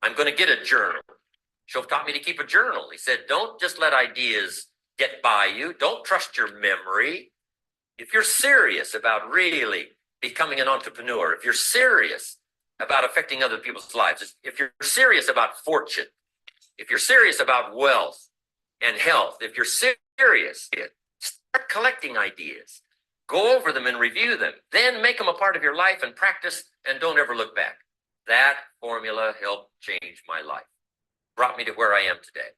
I'm going to get a journal. Shove taught me to keep a journal. He said, don't just let ideas get by you. Don't trust your memory. If you're serious about really becoming an entrepreneur, if you're serious about affecting other people's lives, if you're serious about fortune, if you're serious about wealth and health, if you're serious, start collecting ideas. Go over them and review them. Then make them a part of your life and practice, and don't ever look back. That formula helped change my life, brought me to where I am today.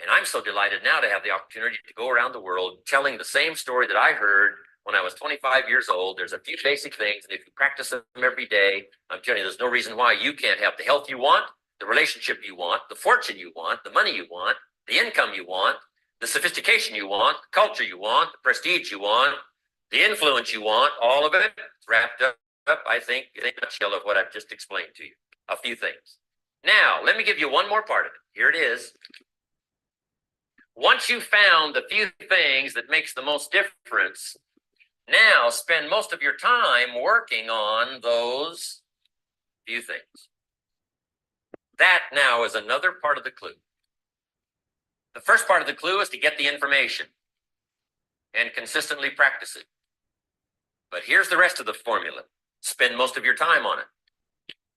And I'm so delighted now to have the opportunity to go around the world telling the same story that I heard when I was 25 years old. There's a few basic things, and if you practice them every day, I'm telling you, there's no reason why you can't have the health you want, the relationship you want, the fortune you want, the money you want, the income you want, the sophistication you want, the culture you want, the prestige you want, the influence you want, all of it wrapped up, I think, in a nutshell of what I've just explained to you. A few things. Now, let me give you one more part of it. Here it is. Once you've found the few things that makes the most difference, now spend most of your time working on those few things. That now is another part of the clue. The first part of the clue is to get the information and consistently practice it. But here's the rest of the formula. Spend most of your time on it.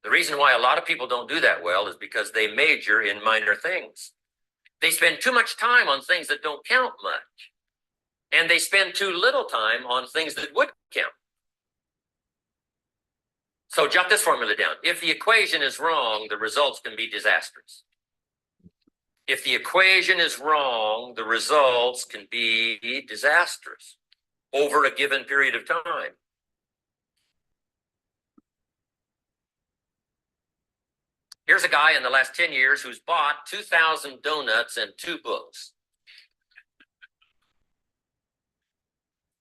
The reason why a lot of people don't do that well is because they major in minor things. They spend too much time on things that don't count much. And they spend too little time on things that would count. So jot this formula down. If the equation is wrong, the results can be disastrous. If the equation is wrong, the results can be disastrous over a given period of time. Here's a guy in the last 10 years who's bought 2,000 donuts and 2 books.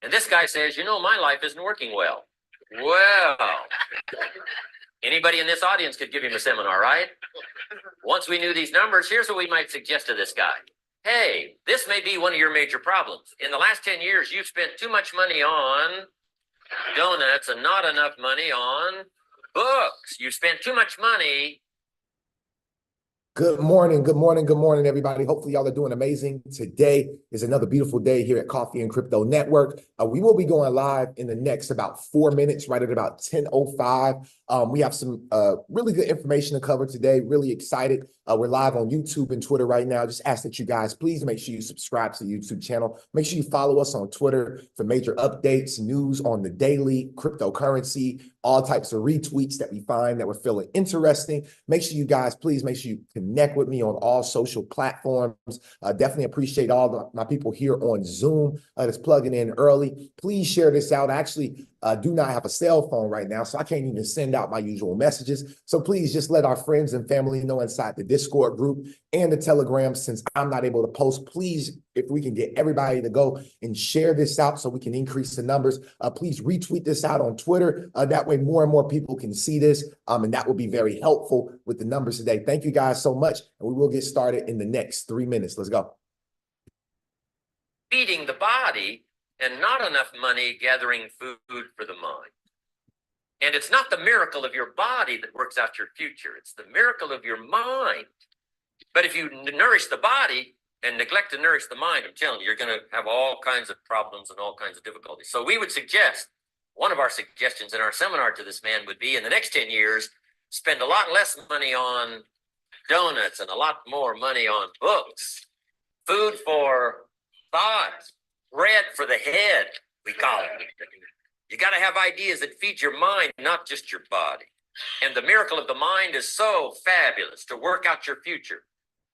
And this guy says, you know, my life isn't working well. Well, anybody in this audience could give him a seminar, right? Once we knew these numbers, here's what we might suggest to this guy. Hey, this may be one of your major problems. In the last 10 years, you've spent too much money on donuts and not enough money on books. You spent too much money. Good morning, everybody. Hopefully y'all are doing amazing. Today is another beautiful day here at Coffee and Crypto Network. We will be going live in the next about 4 minutes, right at about 10:05. We have some really good information to cover today. Really excited. We're live on YouTube and Twitter right now. Just ask that you guys please make sure you subscribe to the YouTube channel. Make sure you follow us on Twitter for major updates, news on the daily, cryptocurrency, all types of retweets that we find that we're feeling interesting. Make sure you guys, please make sure you connect with me on all social platforms. Definitely appreciate all my people here on Zoom that's plugging in early. Please share this out. I actually do not have a cell phone right now, so I can't even send out my usual messages. So please just let our friends and family know inside the Discord group and the Telegram. Since I'm not able to post, please, if we can get everybody to go and share this out so we can increase the numbers, please retweet this out on Twitter. That way more and more people can see this, and that will be very helpful with the numbers today. Thank you guys so much, and we will get started in the next 3 minutes. Let's go. Feeding the body and not enough money gathering food for the mind. And it's not the miracle of your body that works out your future. It's the miracle of your mind. But if you nourish the body and neglect to nourish the mind, I'm telling you, you're going to have all kinds of problems and all kinds of difficulties. So we would suggest, one of our suggestions in our seminar to this man would be, in the next 10 years, spend a lot less money on donuts and a lot more money on books, food for thought, bread for the head, we call it. You got to have ideas that feed your mind, not just your body. And the miracle of the mind is so fabulous to work out your future,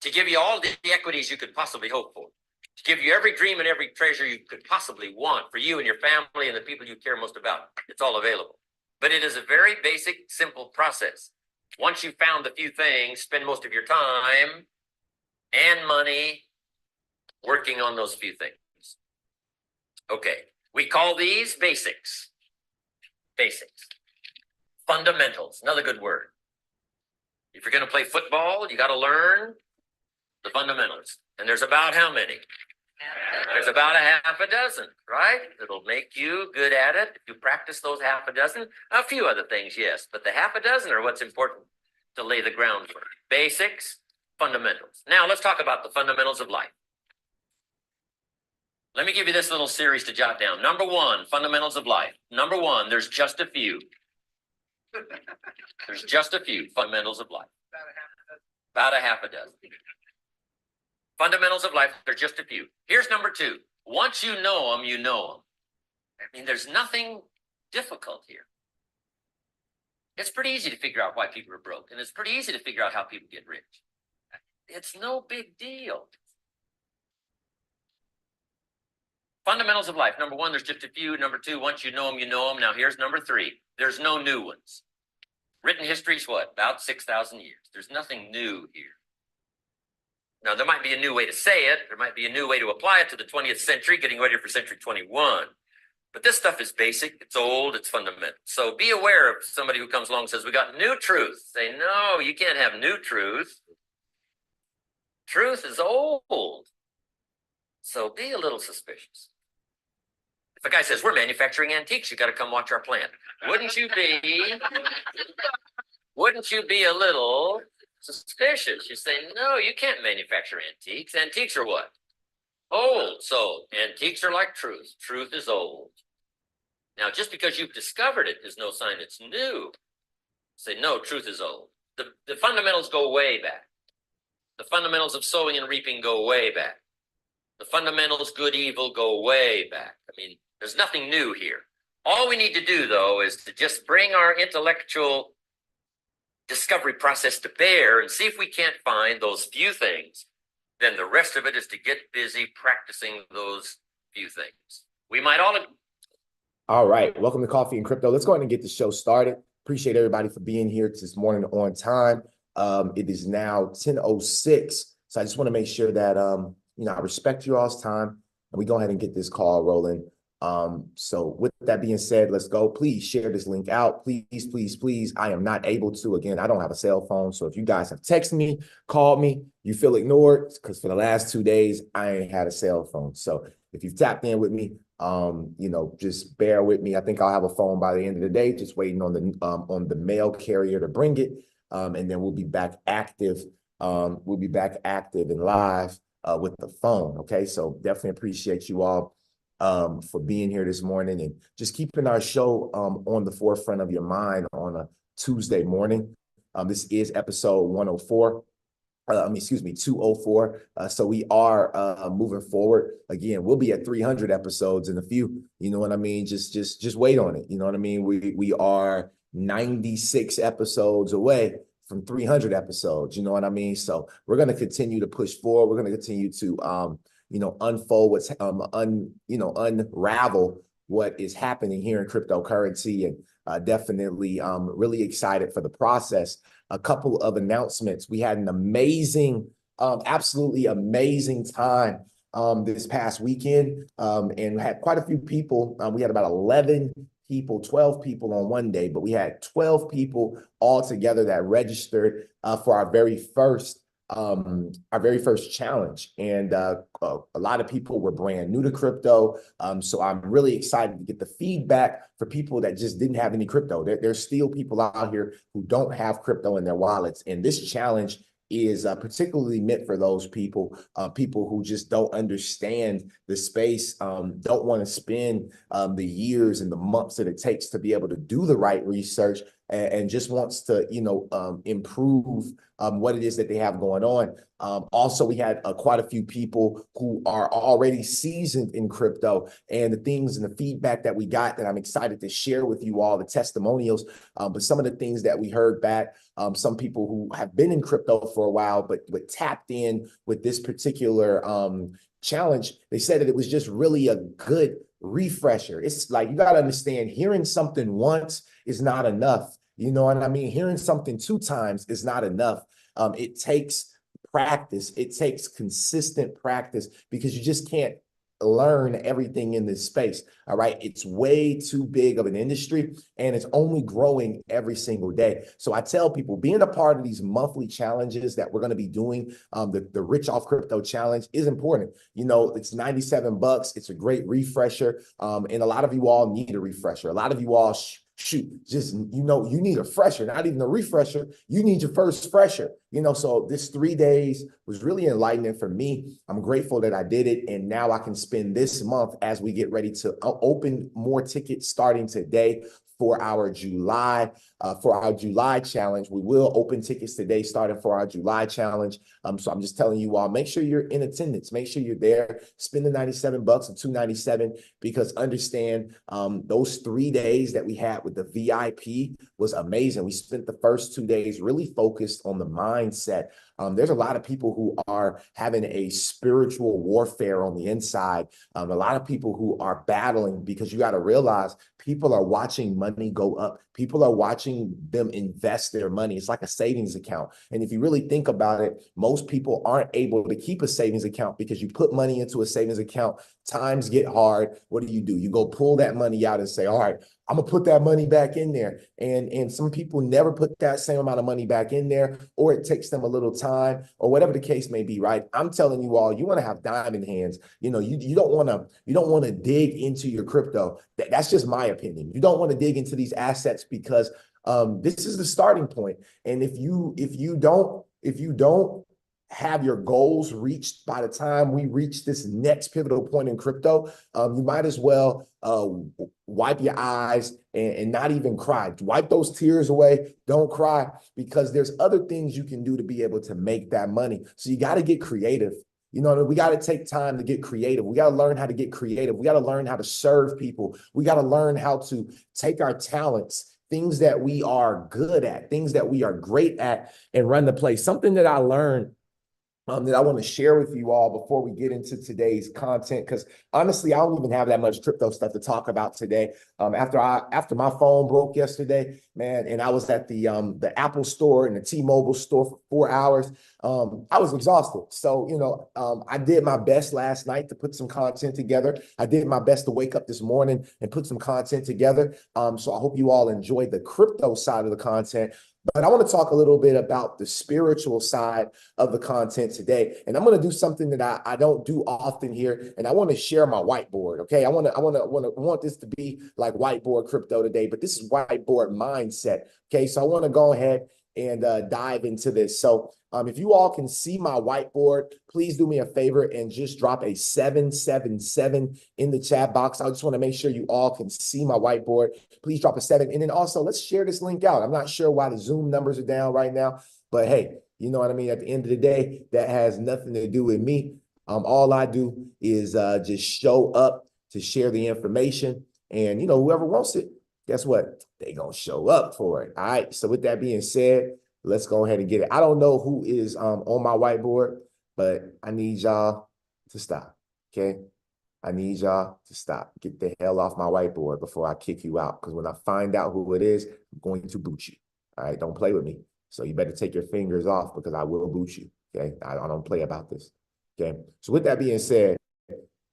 to give you all the equities you could possibly hope for, to give you every dream and every treasure you could possibly want for you and your family and the people you care most about. It's all available. But it is a very basic, simple process. Once you've found the few things, spend most of your time and money working on those few things. Okay, we call these basics. Basics. Fundamentals, another good word. If you're going to play football, you got to learn the fundamentals. And there's about how many? There's about a half a dozen, right? It'll make you good at it. If you practice those half a dozen, a few other things, yes. But the half a dozen are what's important. to lay the groundwork. Basics, fundamentals. Now let's talk about the fundamentals of life. Let me give you this little series to jot down. Number one, fundamentals of life. Number one, there's just a few. There's just a few fundamentals of life. About a half a dozen. Fundamentals of life, there's just a few. Here's number two. Once you know them, you know them. I mean, there's nothing difficult here. It's pretty easy to figure out why people are broke, and it's pretty easy to figure out how people get rich. It's no big deal. Fundamentals of life. Number one, there's just a few. Number two, once you know them, you know them. Now here's number three. There's no new ones. Written history is what? About 6,000 years. There's nothing new here. Now, there might be a new way to say it. There might be a new way to apply it to the 20th century, getting ready for century 21. But this stuff is basic. It's old. It's fundamental. So be aware of somebody who comes along and says, we got new truth. Say, no, you can't have new truth. Truth is old. So be a little suspicious. If a guy says, we're manufacturing antiques, you got to come watch our plant. Wouldn't you be a little suspicious? You say, no, you can't manufacture antiques. Antiques are what? Old. So antiques are like truth. Truth is old. Now, just because you've discovered it is no sign it's new. Say, no, truth is old. The fundamentals go way back. The fundamentals of sowing and reaping go way back. The fundamentals, good, evil, go way back. I mean, there's nothing new here. All we need to do, though, is to just bring our intellectual discovery process to bear and see if we can't find those few things. Then the rest of it is to get busy practicing those few things. We might all right. Welcome to Coffee and Crypto. Let's go ahead and get the show started. Appreciate everybody for being here this morning on time. It is now 10:06. So I just want to make sure that, I respect you all's time and we go ahead and get this call rolling. So with that being said, let's go. Please share this link out. Please, please, please. I am not able to. Again, I don't have a cell phone. So if you guys have texted me, called me, you feel ignored, because for the last 2 days, I ain't had a cell phone. So if you've tapped in with me, just bear with me. I think I'll have a phone by the end of the day, just waiting on the mail carrier to bring it. And then we'll be back active. We'll be back active and live with the phone. Okay. So definitely appreciate you all for being here this morning and just keeping our show on the forefront of your mind on a Tuesday morning. This is episode 104. 204. So we are moving forward. Again, we'll be at 300 episodes in a few. You know what I mean? Just wait on it. You know what I mean? We are 96 episodes away from 300 episodes. You know what I mean? So we're going to continue to push forward. We're going to continue to unfold what's unravel what is happening here in cryptocurrency, and definitely really excited for the process. A couple of announcements. We had an amazing, absolutely amazing time this past weekend, and had quite a few people. We had about 11 people, 12 people on one day, but we had 12 people all together that registered for our very first challenge. And a lot of people were brand new to crypto. So I'm really excited to get the feedback for people that just didn't have any crypto. There's still people out here who don't have crypto in their wallets. And this challenge is particularly meant for those people, people who just don't understand the space, don't want to spend the years and the months that it takes to be able to do the right research, and just wants to, improve what it is that they have going on. Also, we had quite a few people who are already seasoned in crypto, and the things and the feedback that we got that I'm excited to share with you all, the testimonials, but some of the things that we heard back, some people who have been in crypto for a while, but tapped in with this particular challenge. They said that it was just really a good refresher. It's like, you got to understand, hearing something once is not enough. You know what I mean? Hearing something 2 times is not enough. It takes practice. It takes consistent practice, because you just can't learn everything in this space. All right. It's way too big of an industry, and it's only growing every single day. So I tell people, being a part of these monthly challenges that we're going to be doing, the Rich Off Crypto Challenge, is important. It's $97. It's a great refresher. And a lot of you all need a refresher. A lot of you all shoot, just, you need a fresher, not even a refresher. You need your first fresher, so this 3 days was really enlightening for me. I'm grateful that I did it. And now I can spend this month as we get ready to open more tickets starting today for our July challenge. We will open tickets today starting for our July challenge. So I'm just telling you all, make sure you're in attendance. Make sure you're there. Spend the $97 or $297, because understand those 3 days that we had with the VIP was amazing. We spent the first 2 days really focused on the mindset. There's a lot of people who are having a spiritual warfare on the inside. A lot of people who are battling, because you got to realize people are watching money go up. People are watching them invest their money. It's like a savings account. And if you really think about it, most people aren't able to keep a savings account, because you put money into a savings account, times get hard. What do? You go pull that money out and say, all right, I'm gonna put that money back in there. And some people never put that same amount of money back in there, or it takes them a little time, or whatever the case may be, right? I'm telling you all, you want to have diamond hands. You don't want to dig into your crypto. That's just my opinion. You don't want to dig into these assets, because this is the starting point. And if you don't have your goals reached by the time we reach this next pivotal point in crypto, you might as well wipe your eyes and not even cry. Wipe those tears away. Don't cry, because there's other things you can do to be able to make that money. So you got to get creative. We got to take time to get creative. We got to learn how to get creative. We got to learn how to serve people. We got to learn how to take our talents, things that we are good at, things that we are great at, and run the play. Something that I learned that I want to share with you all before we get into today's content, because honestly, I don't even have that much crypto stuff to talk about today. After my phone broke yesterday, man, and I was at the Apple store and the T-Mobile store for 4 hours, I was exhausted. So, I did my best last night to put some content together. I did my best to wake up this morning and put some content together. So I hope you all enjoyed the crypto side of the content. But I want to talk a little bit about the spiritual side of the content today. And I'm going to do something that I don't do often here. And I want to share my whiteboard. Okay. I want this to be like whiteboard crypto today, but this is whiteboard mindset. Okay. So I want to go ahead and dive into this. So if you all can see my whiteboard, please do me a favor and just drop a 777 in the chat box. I just want to make sure you all can see my whiteboard. Please drop a 7. And then also, let's share this link out. I'm not sure why the Zoom numbers are down right now, but hey, you know what I mean? At the end of the day, that has nothing to do with me. All I do is just show up to share the information. And, whoever wants it, guess what? They gonna show up for it. All right. So with that being said, let's go ahead and get it. I don't know who is on my whiteboard, but I need y'all to stop. Okay. I need y'all to stop. Get the hell off my whiteboard before I kick you out. Because when I find out who it is, I'm going to boot you. All right. Don't play with me. So you better take your fingers off, because I will boot you. Okay. I don't play about this. Okay. So with that being said,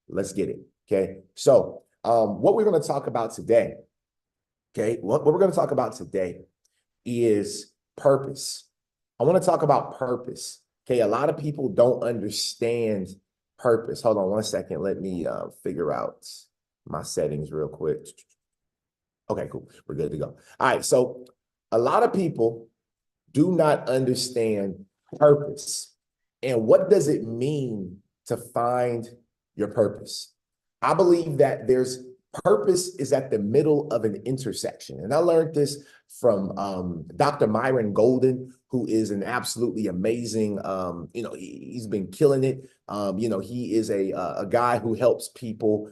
let's get it. Okay. So what we're going to talk about today. Okay, what we're going to talk about today is purpose. I want to talk about purpose. Okay, a lot of people don't understand purpose. Hold on one second. Let me figure out my settings real quick. Okay, cool. We're good to go. All right, so a lot of people do not understand purpose. And what does it mean to find your purpose? I believe that purpose is at the middle of an intersection. And I learned this from Dr. Myron Golden, who is an absolutely amazing, he's been killing it. He is a guy who helps people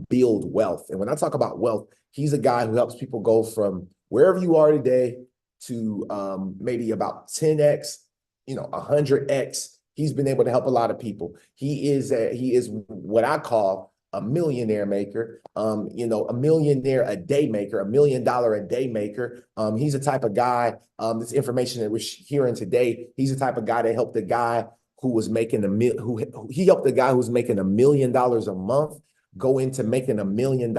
build wealth. And when I talk about wealth, he's a guy who helps people go from wherever you are today to maybe about 10x, 100x. He's been able to help a lot of people. He is what I call a millionaire maker, a millionaire a day maker, $1 million a day maker. He's the type of guy, this information that we're hearing today, he's the type of guy that helped the guy who was making he helped the guy who was making $1 million a month go into making $1 million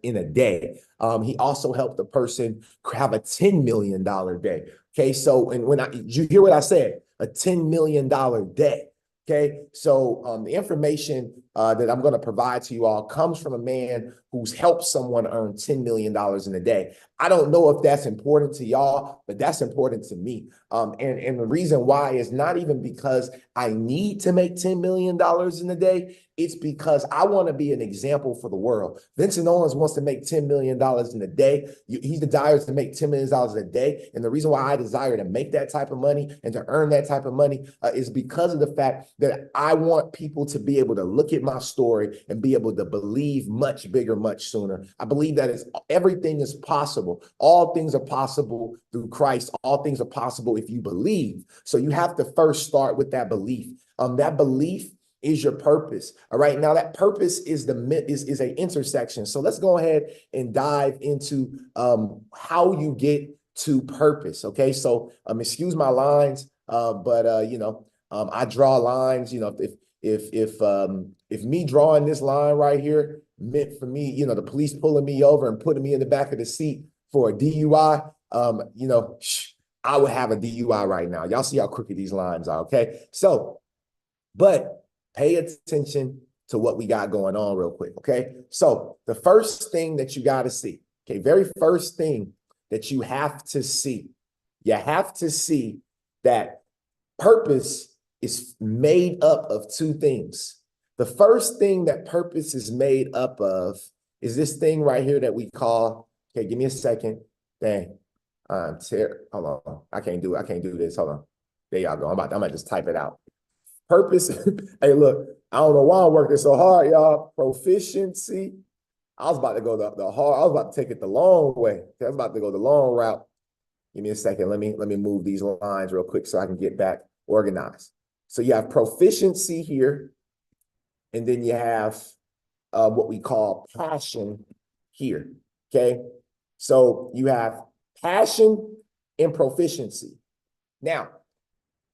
in a day. He also helped the person have a $10 million day. Okay, so and you hear what I said, a $10 million day. Okay, so the information that I'm going to provide to you all comes from a man who's helped someone earn $10 million in a day. I don't know if that's important to y'all, but that's important to me. And the reason why is not even because I need to make $10 million in a day. It's because I want to be an example for the world. Vincent Owens wants to make $10 million in a day. He desires to make $10 million in a day. And the reason why I desire to make that type of money and to earn that type of money is because of the fact that I want people to be able to look at my story and be able to believe much bigger, much sooner. I believe that everything is possible. All things are possible through Christ. All things are possible if you believe. So you have to first start with that belief. That belief is your purpose. All right. Now that purpose is an intersection. So let's go ahead and dive into how you get to purpose. Okay. So excuse my lines, but I draw lines. If me drawing this line right here meant for me, the police pulling me over and putting me in the back of the seat for a DUI, I would have a DUI right now. Y'all see how crooked these lines are. Okay. So, but pay attention to what we got going on real quick, okay? So the first thing that you got to see, okay, very first thing that you have to see that purpose is made up of two things. The first thing that purpose is made up of is this thing right here that we call, okay, give me a second. Dang, hold on. I can't do this. Hold on. There y'all go. I'm about to just type it out. Purpose. Hey, look, I don't know why I'm working so hard, y'all. Proficiency. I was about to go the hard. I was about to take it the long way. I was about to go the long route. Give me a second. Let me move these lines real quick so I can get back organized. So you have proficiency here, and then you have what we call passion here. Okay. So you have passion and proficiency. Now,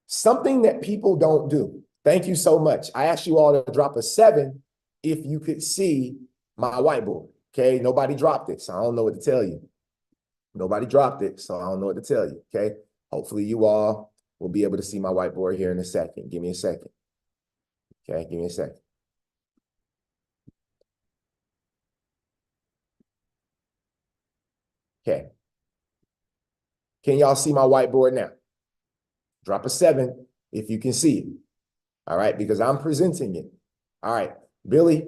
something that people don't do. Thank you so much. I asked you all to drop a 7 if you could see my whiteboard. Okay. Nobody dropped it, so I don't know what to tell you. Nobody dropped it, so I don't know what to tell you. Okay. Hopefully you all will be able to see my whiteboard here in a second. Give me a second. Okay. Give me a second. Okay. Can y'all see my whiteboard now? Drop a 7 if you can see it. All right, because I'm presenting it. All right, Billy.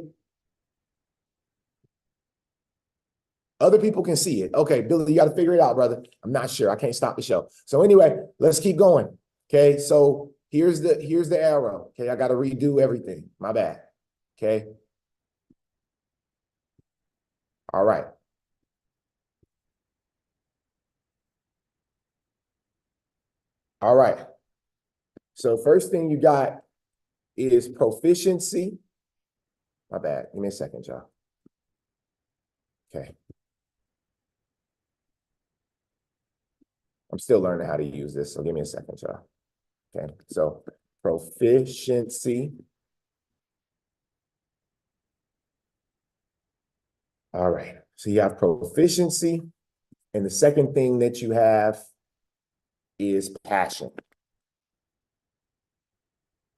Other people can see it. Okay, Billy, you got to figure it out, brother. I'm not sure. I can't stop the show. So anyway, let's keep going. Okay, so here's the arrow. Okay, I got to redo everything. My bad. Okay. All right. All right. So first thing you got is proficiency. My bad. Give me a second, y'all. Okay. I'm still learning how to use this, so give me a second, y'all. Okay. So proficiency. All right. So you have proficiency. And the second thing that you have is passion.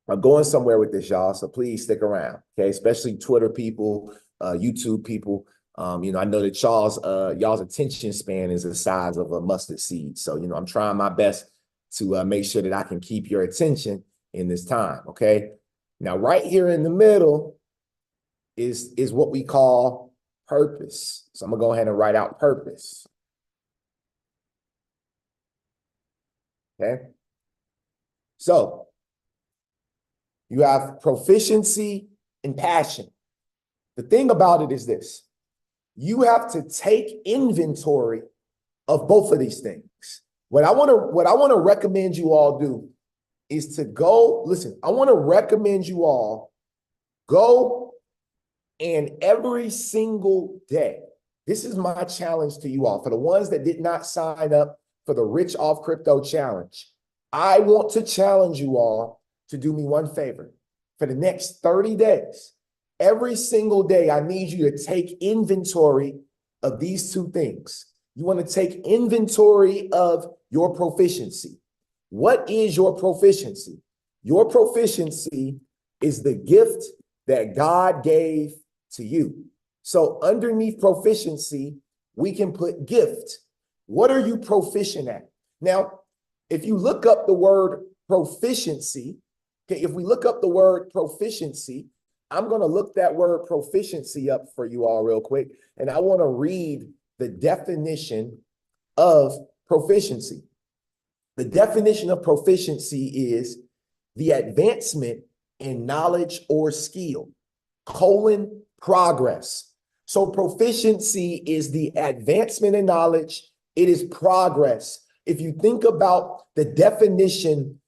I'm going somewhere with this, y'all, so please stick around, okay? Especially Twitter people, YouTube people. I know that y'all's attention span is the size of a mustard seed. So, I'm trying my best to make sure that I can keep your attention in this time, okay? Now, right here in the middle is what we call purpose. So I'm gonna go ahead and write out purpose. Okay? So you have proficiency and passion. The thing about it is this: you have to take inventory of both of these things. What I want to recommend you all do is to go, listen, I want to recommend you all go and every single day. This is my challenge to you all. For the ones that did not sign up for the Rich Off Crypto Challenge, I want to challenge you all to do me one favor. For the next 30 days, every single day, I need you to take inventory of these two things. You want to take inventory of your proficiency. What is your proficiency? Your proficiency is the gift that God gave to you. So underneath proficiency, we can put gift. What are you proficient at? Now, if you look up the word proficiency, okay, if we look up the word proficiency, I'm going to look that word proficiency up for you all real quick. And I want to read the definition of proficiency. The definition of proficiency is the advancement in knowledge or skill, progress. So proficiency is the advancement in knowledge. It is progress. If you think about the definition,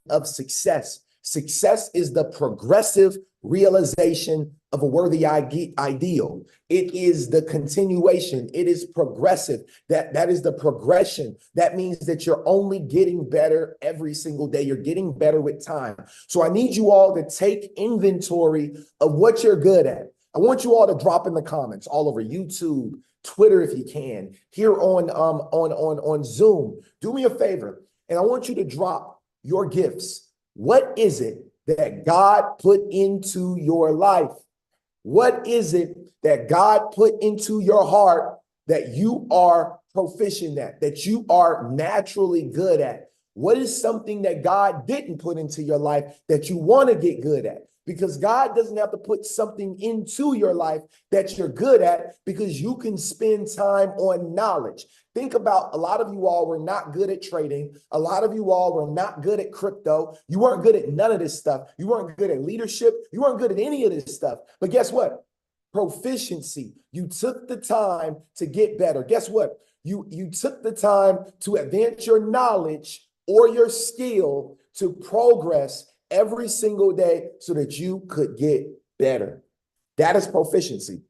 of success, success is the progressive realization of a worthy ideal. It is the continuation. It is progressive. That is the progression. That means that you're only getting better every single day. You're getting better with time. So I need you all to take inventory of what you're good at. I want you all to drop in the comments all over YouTube, Twitter, if you can, here on Zoom. Do me a favor, and I want you to drop your gifts. What is it that God put into your life? What is it that God put into your heart that you are proficient at, that you are naturally good at? What is something that God didn't put into your life that you want to get good at? Because God doesn't have to put something into your life that you're good at, because you can spend time on knowledge. Think about, a lot of you all were not good at trading. A lot of you all were not good at crypto. You weren't good at none of this stuff. You weren't good at leadership. You weren't good at any of this stuff. But guess what? Proficiency. You took the time to get better. Guess what? You took the time to advance your knowledge or your skill to progress every single day so that you could get better. That is proficiency.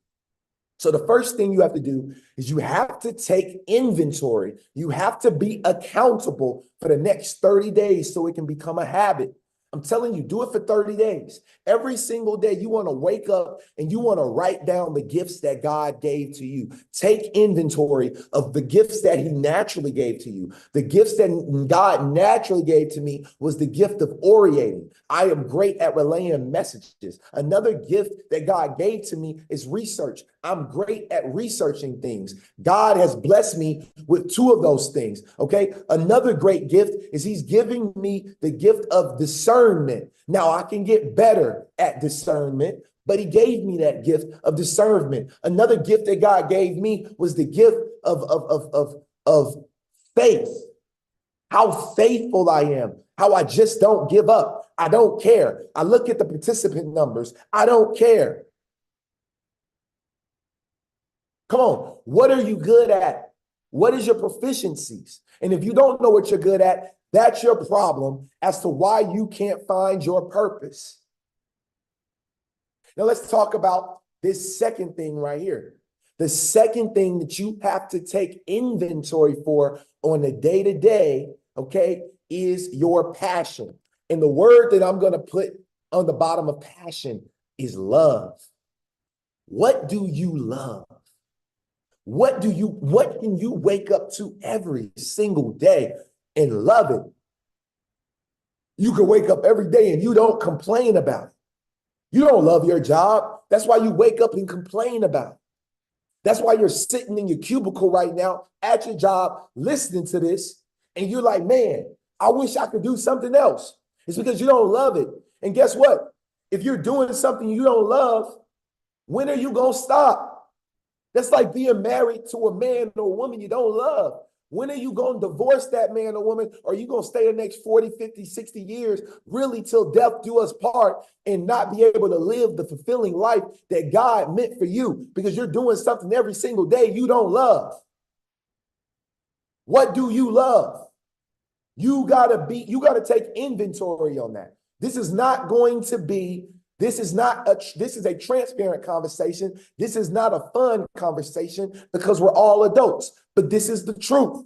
So the first thing you have to do is you have to take inventory. You have to be accountable for the next 30 days so it can become a habit. I'm telling you, do it for 30 days. Every single day, you want to wake up and you want to write down the gifts that God gave to you. Take inventory of the gifts that he naturally gave to you. The gifts that God naturally gave to me was the gift of orating. I am great at relaying messages. Another gift that God gave to me is research. I'm great at researching things. God has blessed me with two of those things, okay? Another great gift is he's giving me the gift of discernment. Now, I can get better at discernment, but he gave me that gift of discernment. Another gift that God gave me was the gift of faith. How faithful I am, how I just don't give up. I don't care. I look at the participant numbers. I don't care. Come on. What are you good at? What is your proficiencies? And if you don't know what you're good at, that's your problem as to why you can't find your purpose. Now let's talk about this second thing right here. The second thing that you have to take inventory for on a day-to-day, okay, is your passion. And the word that I'm going to put on the bottom of passion is love. What do you love? What can you wake up to every single day and love it? You can wake up every day and you don't complain about it. You don't love your job. That's why you wake up and complain about it. That's why you're sitting in your cubicle right now at your job listening to this, and you're like, man, I wish I could do something else. It's because you don't love it. And guess what? If you're doing something you don't love, when are you going to stop? That's like being married to a man or a woman you don't love. When are you going to divorce that man or woman? Or are you going to stay the next 40, 50, 60 years, really till death do us part, and not be able to live the fulfilling life that God meant for you because you're doing something every single day you don't love? What do you love? You gotta take inventory on that. This is a transparent conversation. This is not a fun conversation because we're all adults, but this is the truth.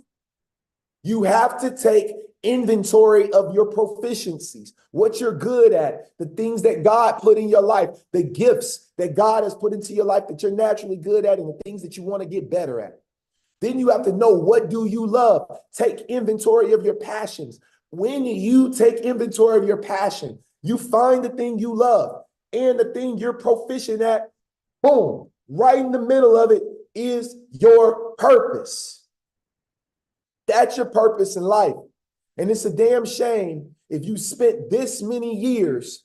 You have to take inventory of your proficiencies, what you're good at, the things that God put in your life, the gifts that God has put into your life that you're naturally good at, and the things that you want to get better at. Then you have to know, what do you love? Take inventory of your passions. When you take inventory of your passion, you find the thing you love and the thing you're proficient at, boom, right in the middle of it is your purpose. That's your purpose in life. And it's a damn shame if you spent this many years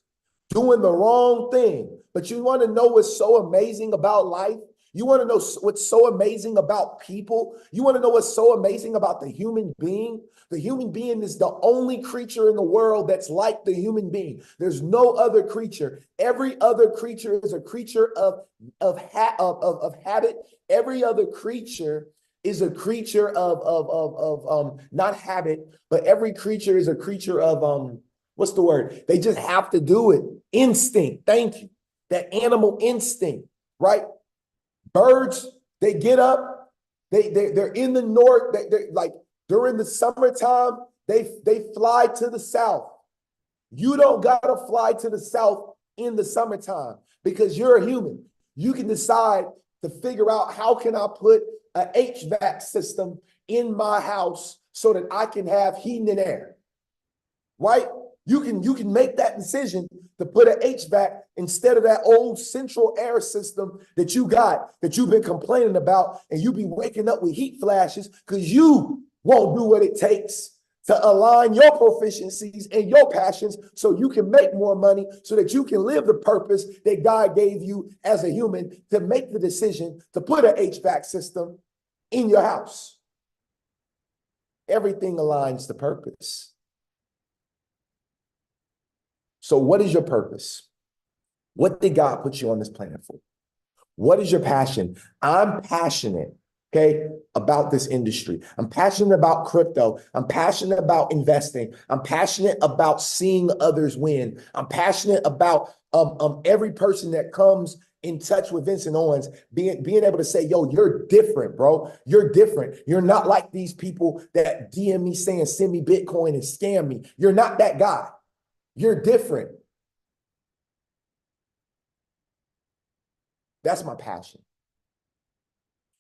doing the wrong thing. But you want to know what's so amazing about life? You want to know what's so amazing about people? You want to know what's so amazing about the human being? The human being is the only creature in the world that's like the human being. There's no other creature. Every other creature is a creature of habit. Every other creature is a creature of not habit, but every creature is a creature of what's the word? They just have to do it. Instinct. Thank you. That animal instinct, right? Birds, they get up, they're in the north, they're like during the summertime, they fly to the south. You don't gotta fly to the south in the summertime because you're a human. You can decide to figure out how can I put an HVAC system in my house so that I can have heating and air, right? You can make that decision to put an HVAC instead of that old central air system that you got, that you've been complaining about, and you be waking up with heat flashes because you won't do what it takes to align your proficiencies and your passions so you can make more money, so that you can live the purpose that God gave you as a human to make the decision to put an HVAC system in your house. Everything aligns to purpose. So what is your purpose? What did God put you on this planet for? What is your passion? I'm passionate, okay, about this industry. I'm passionate about crypto. I'm passionate about investing. I'm passionate about seeing others win. I'm passionate about every person that comes in touch with Vincent Owens, being able to say, yo, you're different, bro. You're different. You're not like these people that DM me saying, send me Bitcoin and scam me. You're not that guy. You're different. That's my passion.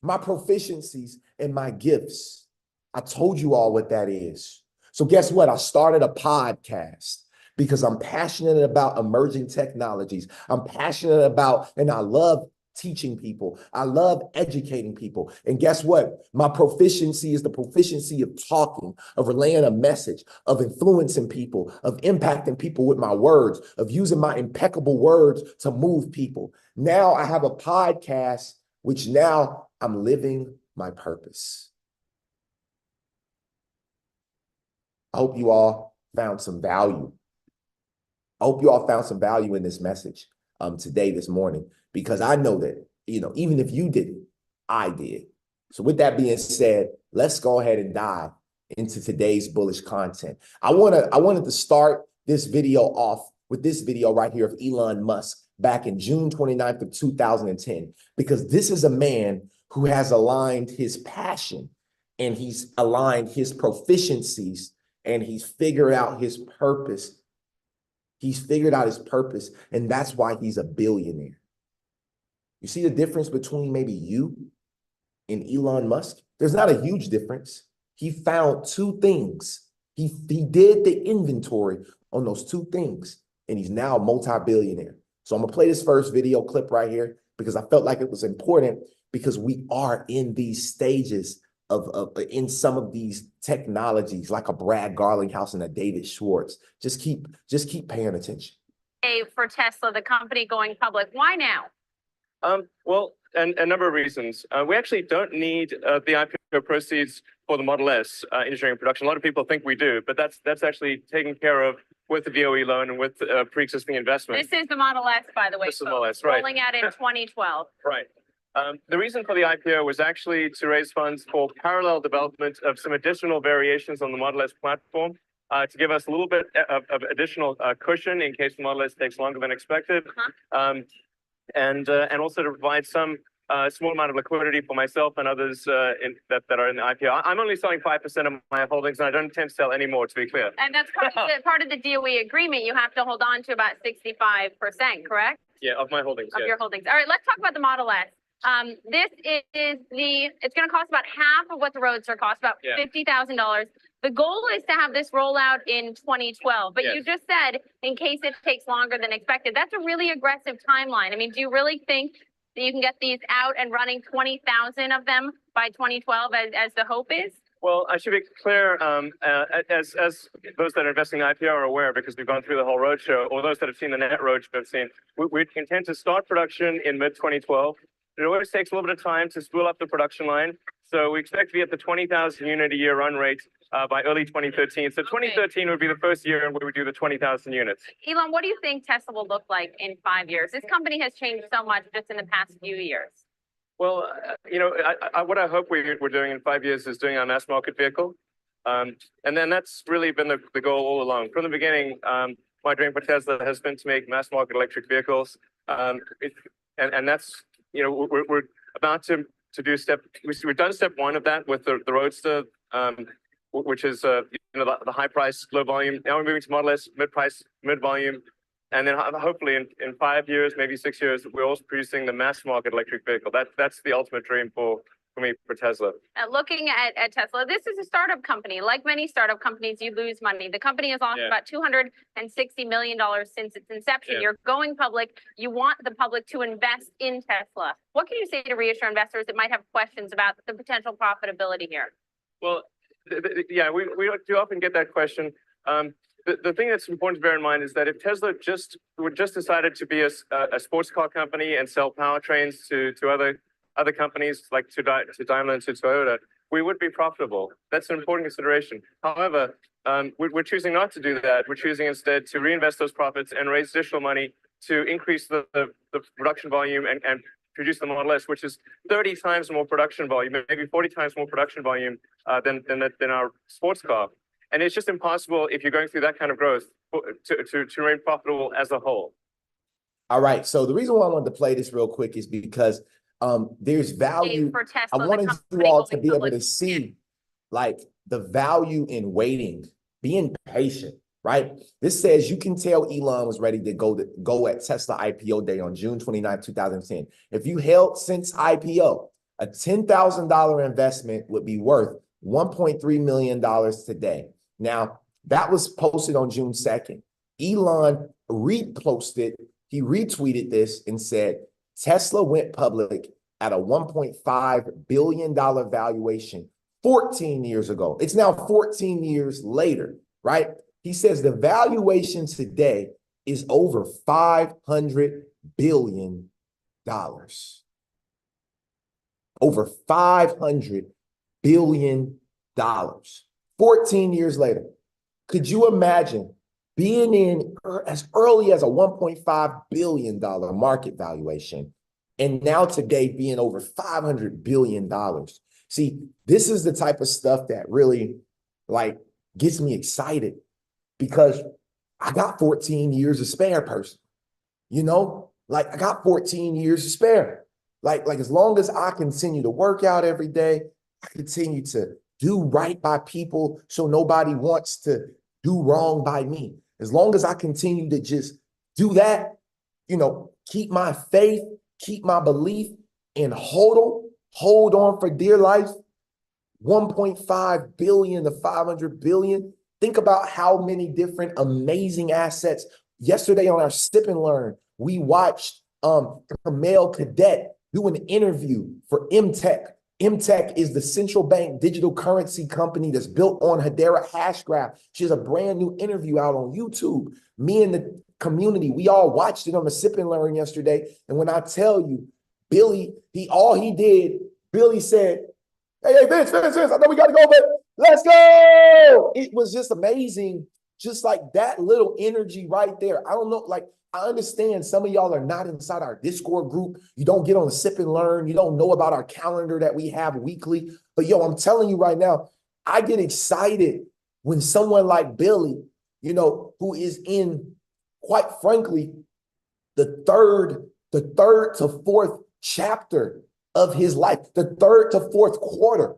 My proficiencies and my gifts. I told you all what that is. So guess what? I started a podcast because I'm passionate about emerging technologies. I'm passionate about, and I love teaching people. I love educating people. And guess what? My proficiency is the proficiency of talking, of relaying a message, of influencing people, of impacting people with my words, of using my impeccable words to move people. Now I have a podcast, which now I'm living my purpose. I hope you all found some value. I hope you all found some value in this message today, this morning, because I know that, even if you didn't, I did. So with that being said, let's go ahead and dive into today's bullish content. I wanted to start this video off with this video right here of Elon Musk back in June 29th of 2010, because this is a man who has aligned his passion and he's aligned his proficiencies and he's figured out his purpose. He's figured out his purpose, and that's why he's a billionaire. You see the difference between maybe you and Elon Musk? There's not a huge difference. He found two things. He did the inventory on those two things, and he's now a multi-billionaire. So I'm gonna play this first video clip right here because I felt like it was important, because we are in these stages in some of these technologies, like a Brad Garlinghouse and a David Schwartz. Just keep paying attention. For Tesla, the company going public. Why now? Well, a number of reasons. We actually don't need the IPO proceeds for the Model S engineering production. A lot of people think we do, but that's actually taken care of with the DOE loan and with pre-existing investment. This is the Model S, by the way. This is the Model S, right. Rolling out in 2012. Right. The reason for the IPO was actually to raise funds for parallel development of some additional variations on the Model S platform, to give us a little bit of additional cushion in case the Model S takes longer than expected, and also to provide some small amount of liquidity for myself and others that are in the IPO. I'm only selling 5% of my holdings, and I don't intend to sell any more, to be clear. And that's part of the DOE agreement. You have to hold on to about 65%, correct? Yeah, of my holdings. Of your holdings. All right, let's talk about the Model S. This is it's going to cost about half of what the Roadster costs, about $50,000. The goal is to have this roll out in 2012, but you Yes. just said in case it takes longer than expected. That's a really aggressive timeline. I mean, do you really think that you can get these out and running 20,000 of them by 2012 as the hope is? Well, I should be clear, as those that are investing in IPO are aware, because we've gone through the whole roadshow, or those that have seen the net roadshow have seen, we intend to start production in mid-2012. It always takes a little bit of time to spool up the production line. So we expect to be at the 20,000 unit a year run rate by early 2013. So 2013 would be the first year where we do the 20,000 units. Elon, what do you think Tesla will look like in 5 years? This company has changed so much just in the past few years. Well, what I hope we're doing in 5 years is doing our mass market vehicle. And then that's really been the goal all along. From the beginning, my dream for Tesla has been to make mass market electric vehicles. And that's, we're about to do we've done step one of that with the Roadster, which is, the high price, low volume. Now we're moving to Model S, mid price, mid volume. And then hopefully in 5 years, maybe 6 years, we're also producing the mass market electric vehicle. That's the ultimate dream for me, for Tesla. Looking at Tesla, this is a startup company. Like many startup companies, you lose money. The company has lost about $260 million since its inception. Yeah. You're going public. You want the public to invest in Tesla. What can you say to reassure investors that might have questions about the potential profitability here? Well, yeah, we do often get that question. The thing that's important to bear in mind is that if Tesla just decided to be a sports car company and sell powertrains to other companies like to Daimler and to Toyota, we would be profitable. That's an important consideration. However, we're choosing not to do that. We're choosing instead to reinvest those profits and raise additional money to increase the production volume and produce the Model S, which is 30 times more production volume, maybe 40 times more production volume than our sports car. And it's just impossible if you're going through that kind of growth to remain profitable as a whole. All right. So the reason why I wanted to play this real quick is because there's value. For Tesla, I wanted the you all to company be able going to see like the value in waiting, being patient, right? This says you can tell Elon was ready to go at Tesla IPO day on June 29, 2010. If you held since IPO, a $10,000 investment would be worth $1.3 million today. Now, that was posted on June 2nd. Elon reposted, he retweeted this and said, Tesla went public at a $1.5 billion valuation 14 years ago. It's now 14 years later, right? He says the valuation today is over $500 billion. Over $500 billion. 14 years later. Could you imagine being in as early as a $1.5 billion market valuation and now today being over $500 billion? See, this is the type of stuff that really like gets me excited because I got 14 years of spare person, like I got 14 years of spare. Like as long as I continue to work out every day, I continue to do right by people so nobody wants to do wrong by me. As long as I continue to just do that, keep my faith, keep my belief, and hold on for dear life, 1.5 billion to 500 billion. Think about how many different amazing assets. Yesterday on our Sip and Learn, we watched a male cadet do an interview for MTech. MTech is the central bank digital currency company that's built on Hedera Hashgraph. She has a brand new interview out on YouTube. Me and the community, we all watched it on the Sip and Learn yesterday. And when I tell you, Billy, Billy said, hey, Vince, I know we got to go, but let's go. It was just amazing. Just like that little energy right there. I don't know, I understand some of y'all are not inside our Discord group. You don't get on the Sip and Learn. You don't know about our calendar that we have weekly. But I'm telling you right now, I get excited when someone like Billy, who is in, quite frankly, the third to fourth chapter of his life, the third to fourth quarter.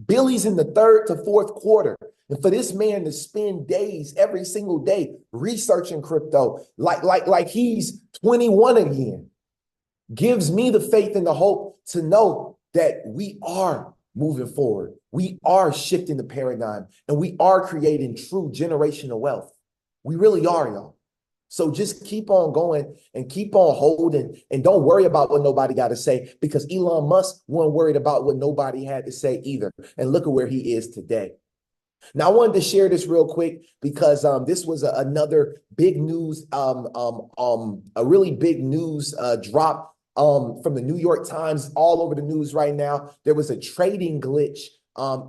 Billy's in the third to fourth quarter. And for this man to spend days every single day researching crypto like he's 21 again gives me the faith and the hope to know that we are moving forward. We are shifting the paradigm and we are creating true generational wealth. We really are, y'all. So just keep on going and keep on holding and don't worry about what nobody got to say, because Elon Musk wasn't worried about what nobody had to say either. And look at where he is today. Now, I wanted to share this real quick because this was another big news, a really big news drop from the New York Times, all over the news right now. There was a trading glitch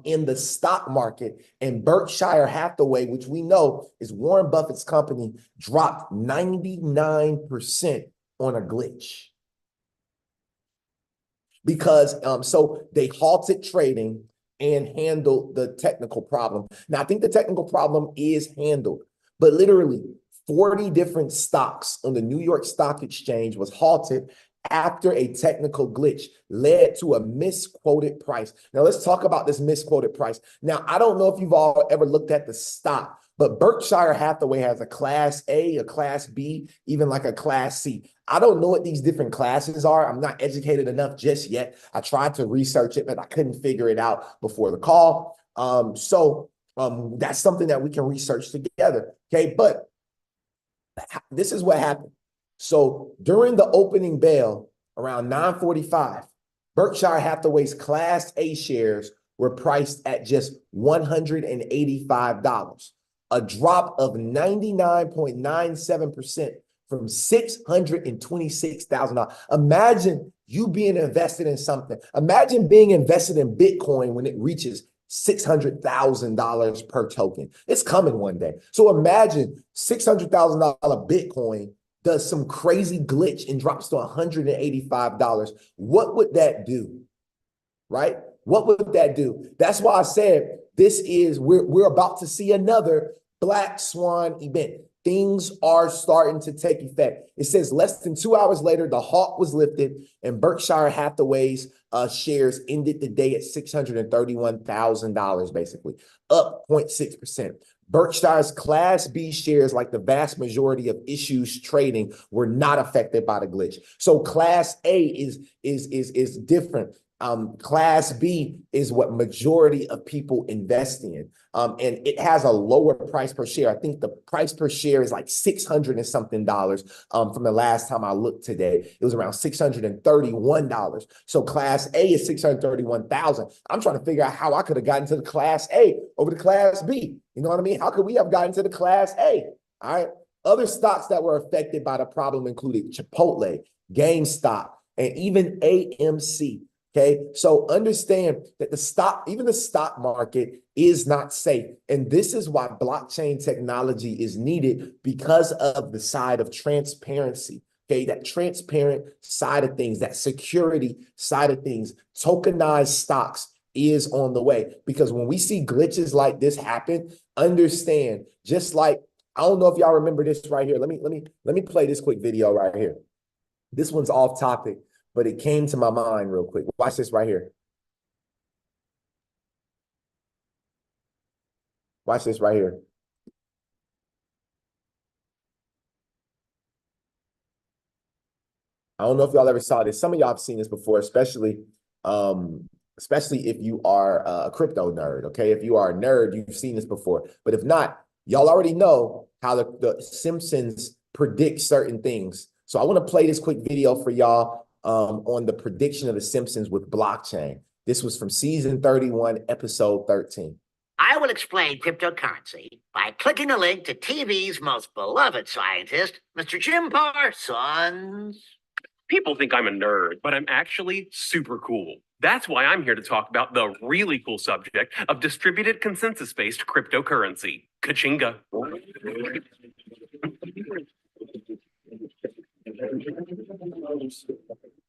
in the stock market, and Berkshire Hathaway, which we know is Warren Buffett's company, dropped 99% on a glitch. Because so they halted trading and handled the technical problem. Now, I think the technical problem is handled, but literally 40 different stocks on the New York Stock Exchange was halted after a technical glitch led to a misquoted price. Now, let's talk about this misquoted price. Now, I don't know if you've all ever looked at the stock, but Berkshire Hathaway has a class A, a class B, even like a class C. I don't know what these different classes are. I'm not educated enough just yet. I tried to research it, but I couldn't figure it out before the call. That's something that we can research together. Okay, but this is what happened. So during the opening bell around 9:45, Berkshire Hathaway's Class A shares were priced at just $185, a drop of 99.97% from $626,000. Imagine you being invested in something. Imagine being invested in Bitcoin when it reaches $600,000 per token. It's coming one day. So imagine $600,000 Bitcoin does some crazy glitch and drops to $185. What would that do? Right? What would that do? That's why I said we're about to see another Black Swan event. Things are starting to take effect. It says less than 2 hours later, the halt was lifted and Berkshire Hathaway's shares ended the day at $631,000, basically, up 0.6%. Berkshire's Class B shares, like the vast majority of issues trading, were not affected by the glitch. So Class A is different. Class B is what majority of people invest in. And it has a lower price per share. I think the price per share is like $600 and something from the last time I looked today. It was around $631. So Class A is $631,000. I'm trying to figure out how I could have gotten to the Class A over the Class B. You know what I mean? How could we have gotten to the Class A? All right. Other stocks that were affected by the problem included Chipotle, GameStop, and even AMC. Okay, so understand that even the stock market is not safe. And this is why blockchain technology is needed, because of the side of transparency. Okay, that transparent side of things, that security side of things. Tokenized stocks is on the way, because when we see glitches like this happen, understand, just like, I don't know if y'all remember this right here. Let me play this quick video right here. This one's off topic, but it came to my mind real quick. Watch this right here. Watch this right here. I don't know if y'all ever saw this. Some of y'all have seen this before, especially if you are a crypto nerd, okay? If you are a nerd, you've seen this before. But if not, y'all already know how the Simpsons predict certain things. So I want to play this quick video for y'all on the prediction of the Simpsons with blockchain. This was from season 31, episode 13. I will explain cryptocurrency by clicking a link to TV's most beloved scientist, Mr. Jim Parsons. People think I'm a nerd, but I'm actually super cool. That's why I'm here to talk about the really cool subject of distributed consensus-based cryptocurrency. Kachinga.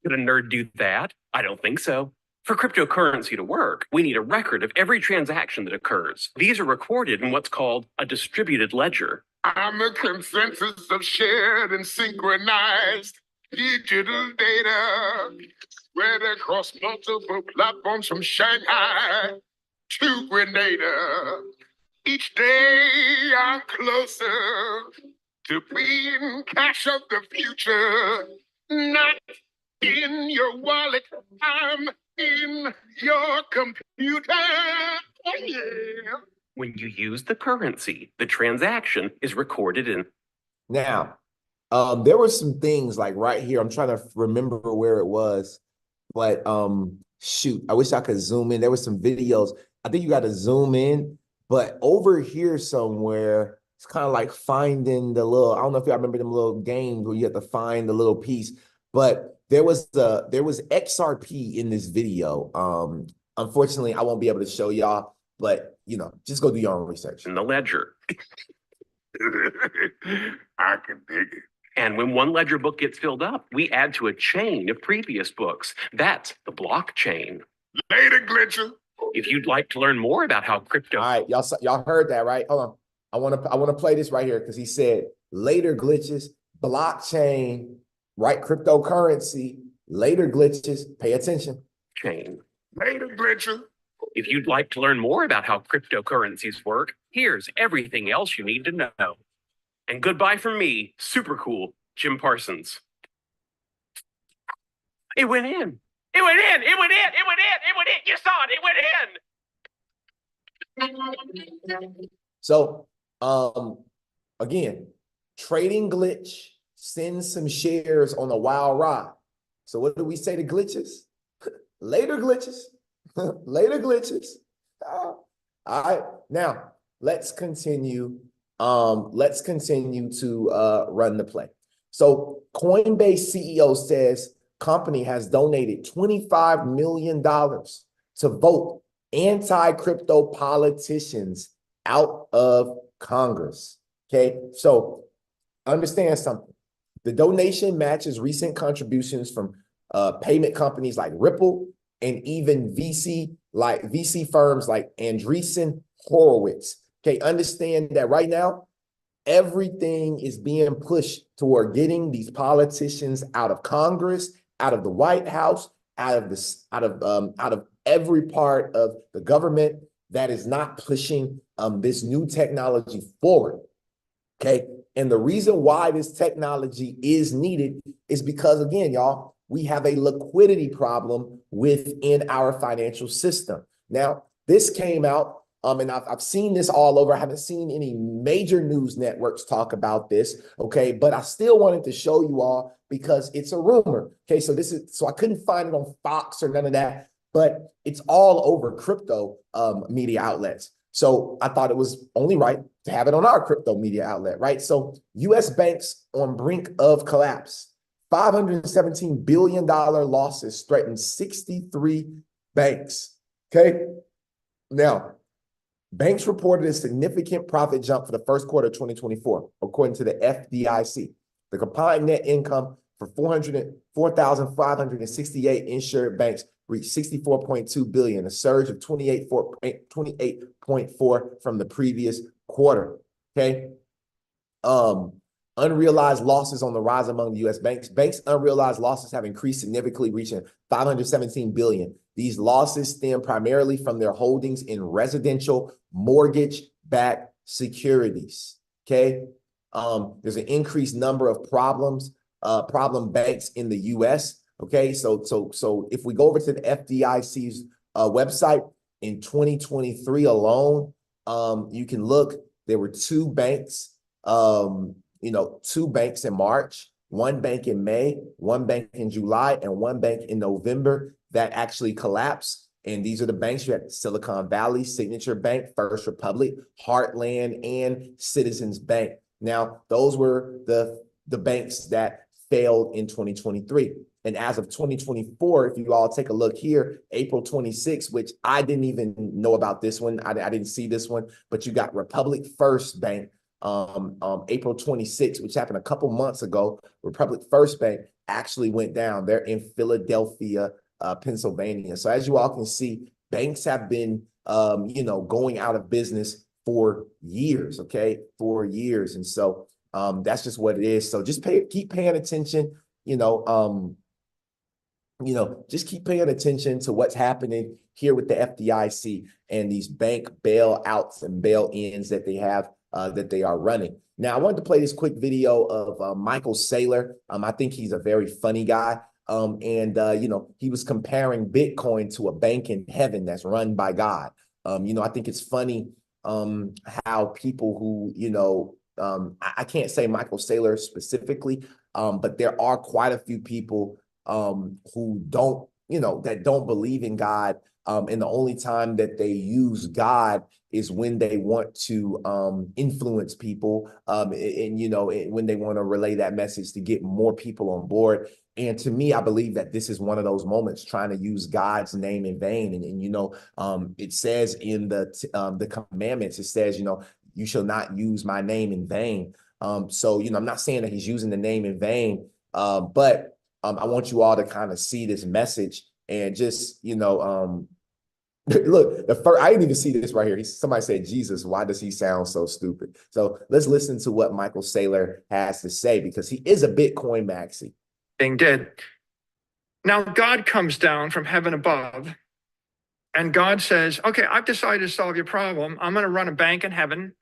Could a nerd do that? I don't think so. For cryptocurrency to work, we need a record of every transaction that occurs. These are recorded in what's called a distributed ledger. I'm a consensus of shared and synchronized digital data spread across multiple platforms from Shanghai to Grenada. Each day I'm closer to being cash of the future, not in your wallet. I'm in your computer. Oh, yeah. When you use the currency, the transaction is recorded in. Now, there were some things like right here. I'm trying to remember where it was, but shoot, I wish I could zoom in. There were some videos. I think you got to zoom in, but over here somewhere, it's kind of like finding the little. I don't know if y'all remember them little games where you have to find the little piece, but there was XRP in this video. Unfortunately, I won't be able to show y'all, but just go do your own research. In the ledger. I can dig it. And when one ledger book gets filled up, we add to a chain of previous books. That's the blockchain. Later, Glitcher. If you'd like to learn more about how crypto. All right, y'all heard that, right? Hold on. I want to play this right here because he said later glitches, blockchain, right? Cryptocurrency, later glitches. Pay attention. Chain. Later, Glitcher. If you'd like to learn more about how cryptocurrencies work, here's everything else you need to know. And goodbye from me, super cool, Jim Parsons. It went in. It went in. It went in. It went in. It went in. You saw it. It went in. So, again, trading glitch sends some shares on a wild ride. So what do we say to glitches? Later glitches. Later glitches. All right. Now, let's continue. Let's continue to run the play. So Coinbase CEO says company has donated $25 million to vote anti-crypto politicians out of Congress. Okay, so understand something. The donation matches recent contributions from payment companies like Ripple and even VC firms like Andreessen Horowitz. Okay, understand that right now, everything is being pushed toward getting these politicians out of Congress, out of the White House, out of every part of the government that is not pushing this new technology forward. Okay, and the reason why this technology is needed is because, again, y'all, we have a liquidity problem within our financial system. Now, this came out. And I've seen this all over. I haven't seen any major news networks talk about this, okay? But I still wanted to show you all because it's a rumor, okay? So I couldn't find it on Fox or none of that, but it's all over crypto media outlets. So I thought it was only right to have it on our crypto media outlet, right? So U.S. banks on brink of collapse. $517 billion losses threaten 63 banks, okay? Now, banks reported a significant profit jump for the first quarter of 2024, according to the FDIC. The combined net income for 4,568 insured banks reached $64.2 billion, a surge of 28.4 from the previous quarter. Okay. Unrealized losses on the rise among the U.S. banks. Banks' unrealized losses have increased significantly, reaching $517 billion. These losses stem primarily from their holdings in residential mortgage-backed securities. Okay, there's an increased number of problem banks in the U.S. Okay, so if we go over to the FDIC's website in 2023 alone, you can look. There were two banks. Two banks in March, one bank in May, one bank in July, and one bank in November that actually collapsed. And these are the banks. You had Silicon Valley, Signature Bank, First Republic, Heartland, and Citizens Bank. Now, those were the banks that failed in 2023. And as of 2024, if you all take a look here, April 26, which I didn't even know about this one. I didn't see this one, but you got Republic First Bank. April 26, which happened a couple months ago. Republic First Bank actually went down. They're in Philadelphia, Pennsylvania. So as you all can see, banks have been, going out of business for years, okay? For years. And so that's just what it is. So just keep paying attention, just keep paying attention to what's happening here with the FDIC and these bank bailouts and bail-ins that they have that they are running. Now, I wanted to play this quick video of Michael Saylor. I think he's a very funny guy. He was comparing Bitcoin to a bank in heaven that's run by God. I think it's funny how people who, I can't say Michael Saylor specifically, but there are quite a few people who don't, that don't believe in God. And the only time that they use God is when they want to influence people when they want to relay that message to get more people on board. And to me, I believe that this is one of those moments, trying to use God's name in vain. It says in the commandments, it says, you shall not use my name in vain. I'm not saying that he's using the name in vain, but I want you all to kind of see this message and just, look, I didn't even see this right here. Somebody said, Jesus, why does he sound so stupid? So let's listen to what Michael Saylor has to say, because he is a Bitcoin maxi. Did. Now God comes down from heaven above, and God says, okay, I've decided to solve your problem. I'm going to run a bank in heaven.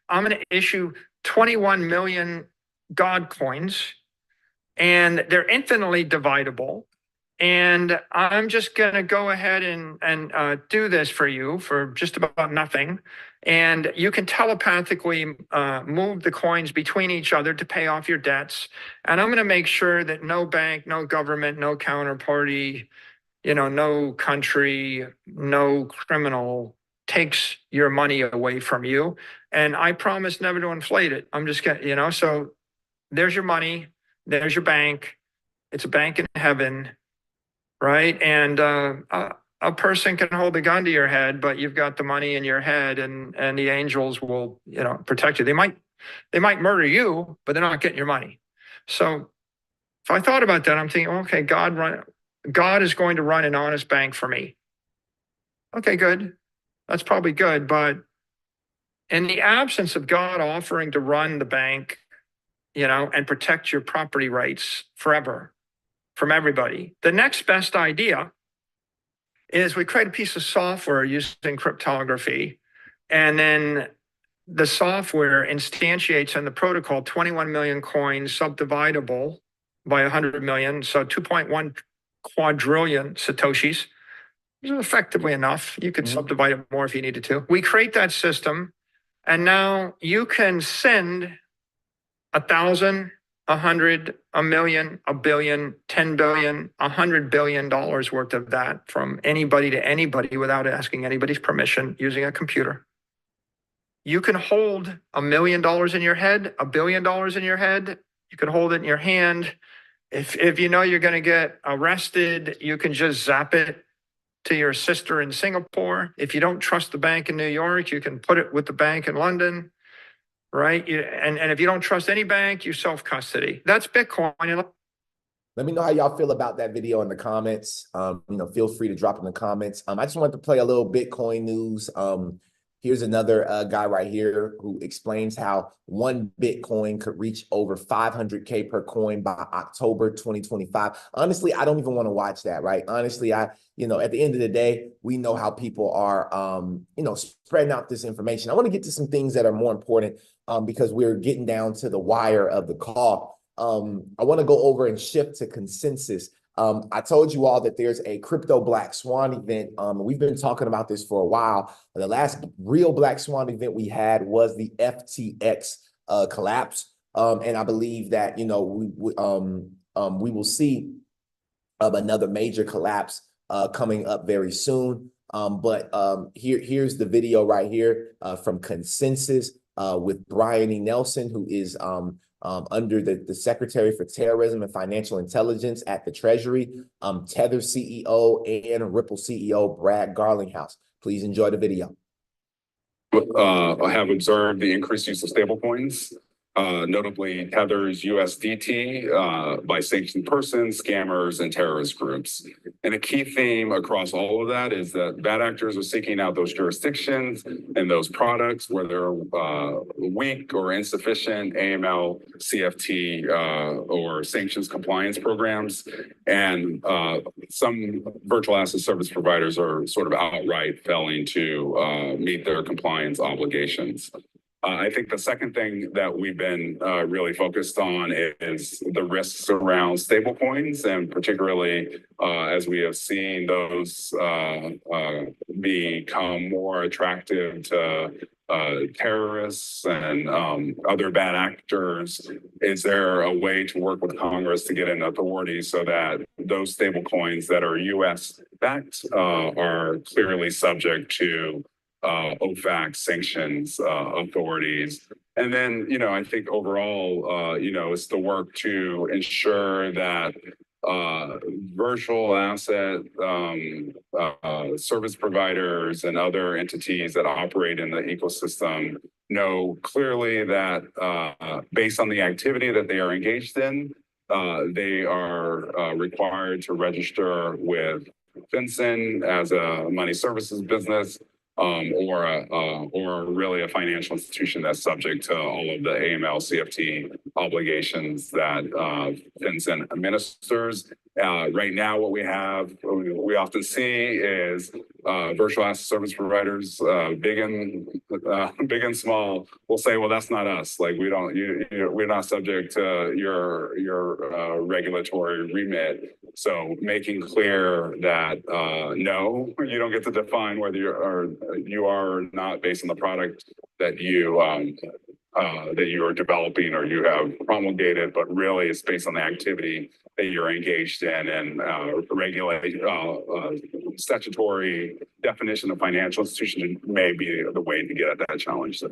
I'm going to issue 21 million God coins, and they're infinitely dividable. And I'm just going to go ahead and do this for you for just about nothing. And you can telepathically move the coins between each other to pay off your debts. And I'm going to make sure that no bank, no government, no counterparty, no country, no criminal takes your money away from you. And I promise never to inflate it. I'm just going, so there's your money. There's your bank. It's a bank in heaven. Right. And a person can hold a gun to your head, but you've got the money in your head, and the angels will, protect you. They might murder you, but they're not getting your money. So if I thought about that, I'm thinking, okay, God is going to run an honest bank for me. Okay, good. That's probably good. But in the absence of God offering to run the bank, and protect your property rights forever from everybody, the next best idea is we create a piece of software using cryptography, and then the software instantiates in the protocol 21 million coins subdividable by 100 million, so 2.1 quadrillion satoshis. Which is effectively enough. You could subdivide it more if you needed to. We create that system, and now you can send 1,000, 100, 1,000,000, 1,000,000,000, 10 billion, $100 billion worth of that from anybody to anybody without asking anybody's permission using a computer. You can hold $1 million in your head, $1 billion in your head. You can hold it in your hand. If you know you're going to get arrested, you can just zap it to your sister in Singapore. If you don't trust the bank in New York, you can put it with the bank in London. Right. And if you don't trust any bank, you self-custody. That's Bitcoin. Let me know how y'all feel about that video in the comments. Feel free to drop in the comments. I just wanted to play a little Bitcoin news. Here's another guy right here who explains how 1 Bitcoin could reach over 500K per coin by October 2025. Honestly, I don't even want to watch that, right? Honestly, at the end of the day, we know how people are, spreading out this information. I want to get to some things that are more important because we're getting down to the wire of the call. I want to go over and shift to consensus. I told you all that there's a crypto Black Swan event. We've been talking about this for a while. The last real Black Swan event we had was the FTX collapse. And I believe that, we will see another major collapse coming up very soon. Here's the video right here from Consensus with Brian E. Nelson, who is under the Secretary for Terrorism and Financial Intelligence at the Treasury, Tether CEO and Ripple CEO Brad Garlinghouse. Please enjoy the video. I have observed the increased use of stablecoins, notably Tether's USDT by sanctioned persons, scammers, and terrorist groups. And a key theme across all of that is that bad actors are seeking out those jurisdictions and those products where there are weak or insufficient AML, CFT, or sanctions compliance programs. And some virtual asset service providers are sort of outright failing to meet their compliance obligations. I think the second thing that we've been really focused on is the risks around stablecoins, and particularly as we have seen those become more attractive to terrorists and other bad actors. Is there a way to work with Congress to get an authority so that those stablecoins that are U.S. backed are clearly subject to OFAC sanctions authorities? And then, I think overall, it's the work to ensure that virtual asset service providers and other entities that operate in the ecosystem know clearly that based on the activity that they are engaged in, they are required to register with FinCEN as a money services business, or really a financial institution that's subject to all of the AML, CFT obligations that FinCEN administers. Right now, what we often see is virtual asset service providers, big and small, will say, "Well, that's not us. Like we're not subject to your regulatory remit." So making clear that no, you don't get to define whether you are not based on the product that you are developing or you have promulgated, but really it's based on the activity that you're engaged in, and statutory definition of financial institution may be the way to get at that challenge. So.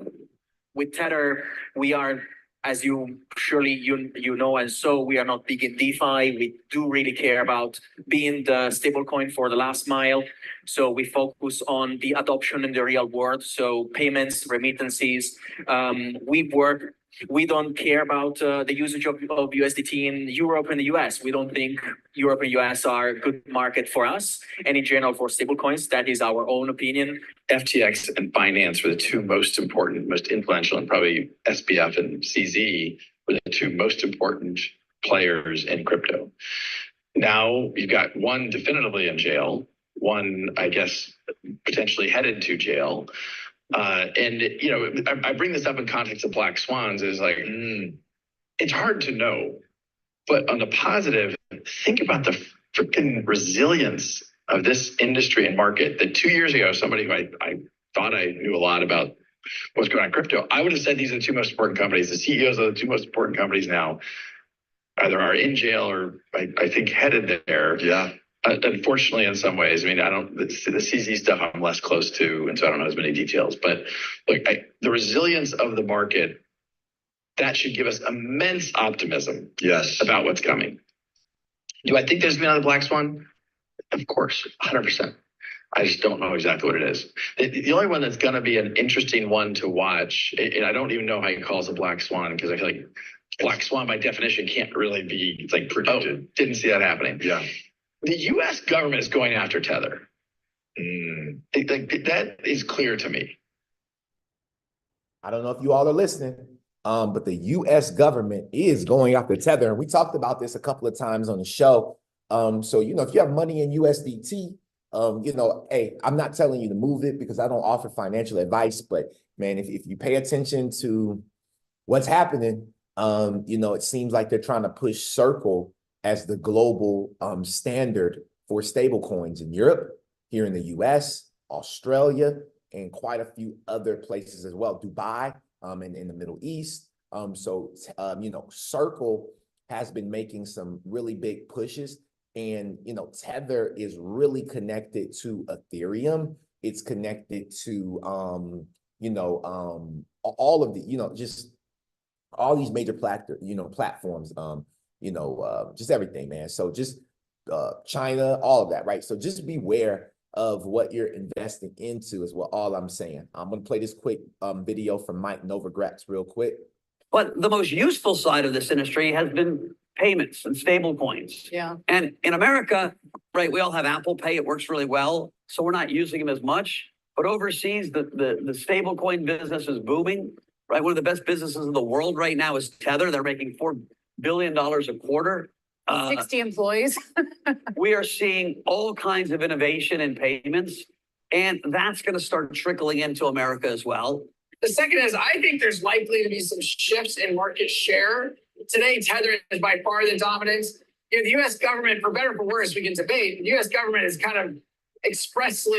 With Tether, we are, as you surely you know, and so we are not big in DeFi. We do really care about being the stablecoin for the last mile. So we focus on the adoption in the real world. So payments, remittances. We don't care about the usage of USDT in Europe and the US. We don't think Europe and US are a good market for us. And in general, for stablecoins, that is our own opinion. FTX and Binance were the two most important, most influential, and probably SBF and CZ were the two most important players in crypto. Now you've got one definitively in jail, one, I guess, potentially headed to jail. I bring this up in context of black swans is like, it's hard to know, but on the positive, think about the freaking resilience of this industry and market that 2 years ago, somebody who I thought I knew a lot about what's going on in crypto, I would have said these are the two most important companies. The CEOs of the two most important companies now either are in jail or I think headed there. Yeah. Unfortunately, in some ways, I mean, the CZ stuff I'm less close to, and so I don't know as many details, but look, the resilience of the market, that should give us immense optimism. Yes. About what's coming. Do I think there's been another black swan? Of course, 100%. I just don't know exactly what it is. The only one that's going to be an interesting one to watch, and I don't even know how he calls a black swan, because I feel like black swan by definition can't really be, it's like predicted. Didn't see that happening. Yeah. The U.S. government is going after Tether. That is clear to me. I don't know if you all are listening, but the U.S. government is going after Tether. And we talked about this a couple of times on the show. So, if you have money in USDT, hey, I'm not telling you to move it because I don't offer financial advice. But, man, if you pay attention to what's happening, it seems like they're trying to push Circle as the global standard for stable coins in Europe, here in the US, Australia, and quite a few other places as well, Dubai, and in the Middle East. Circle has been making some really big pushes, and, Tether is really connected to Ethereum. It's connected to, all of the, just all these major platforms, just everything, man. So just China, all of that, right? So just beware of what you're investing into is what all I'm saying. I'm going to play this quick video from Mike Novogratz real quick. But the most useful side of this industry has been payments and stable coins. Yeah. And in America, right, we all have Apple Pay. It works really well. So we're not using them as much. But overseas, the stable coin business is booming, right? One of the best businesses in the world right now is Tether. They're making $4 billion a quarter. 60 employees. We are seeing all kinds of innovation in payments, and that's going to start trickling into America as well. The second is, I think there's likely to be some shifts in market share. Today, Tether is by far the dominant. You know, the U.S. government, for better or for worse, we can debate. The U.S. government has kind of expressed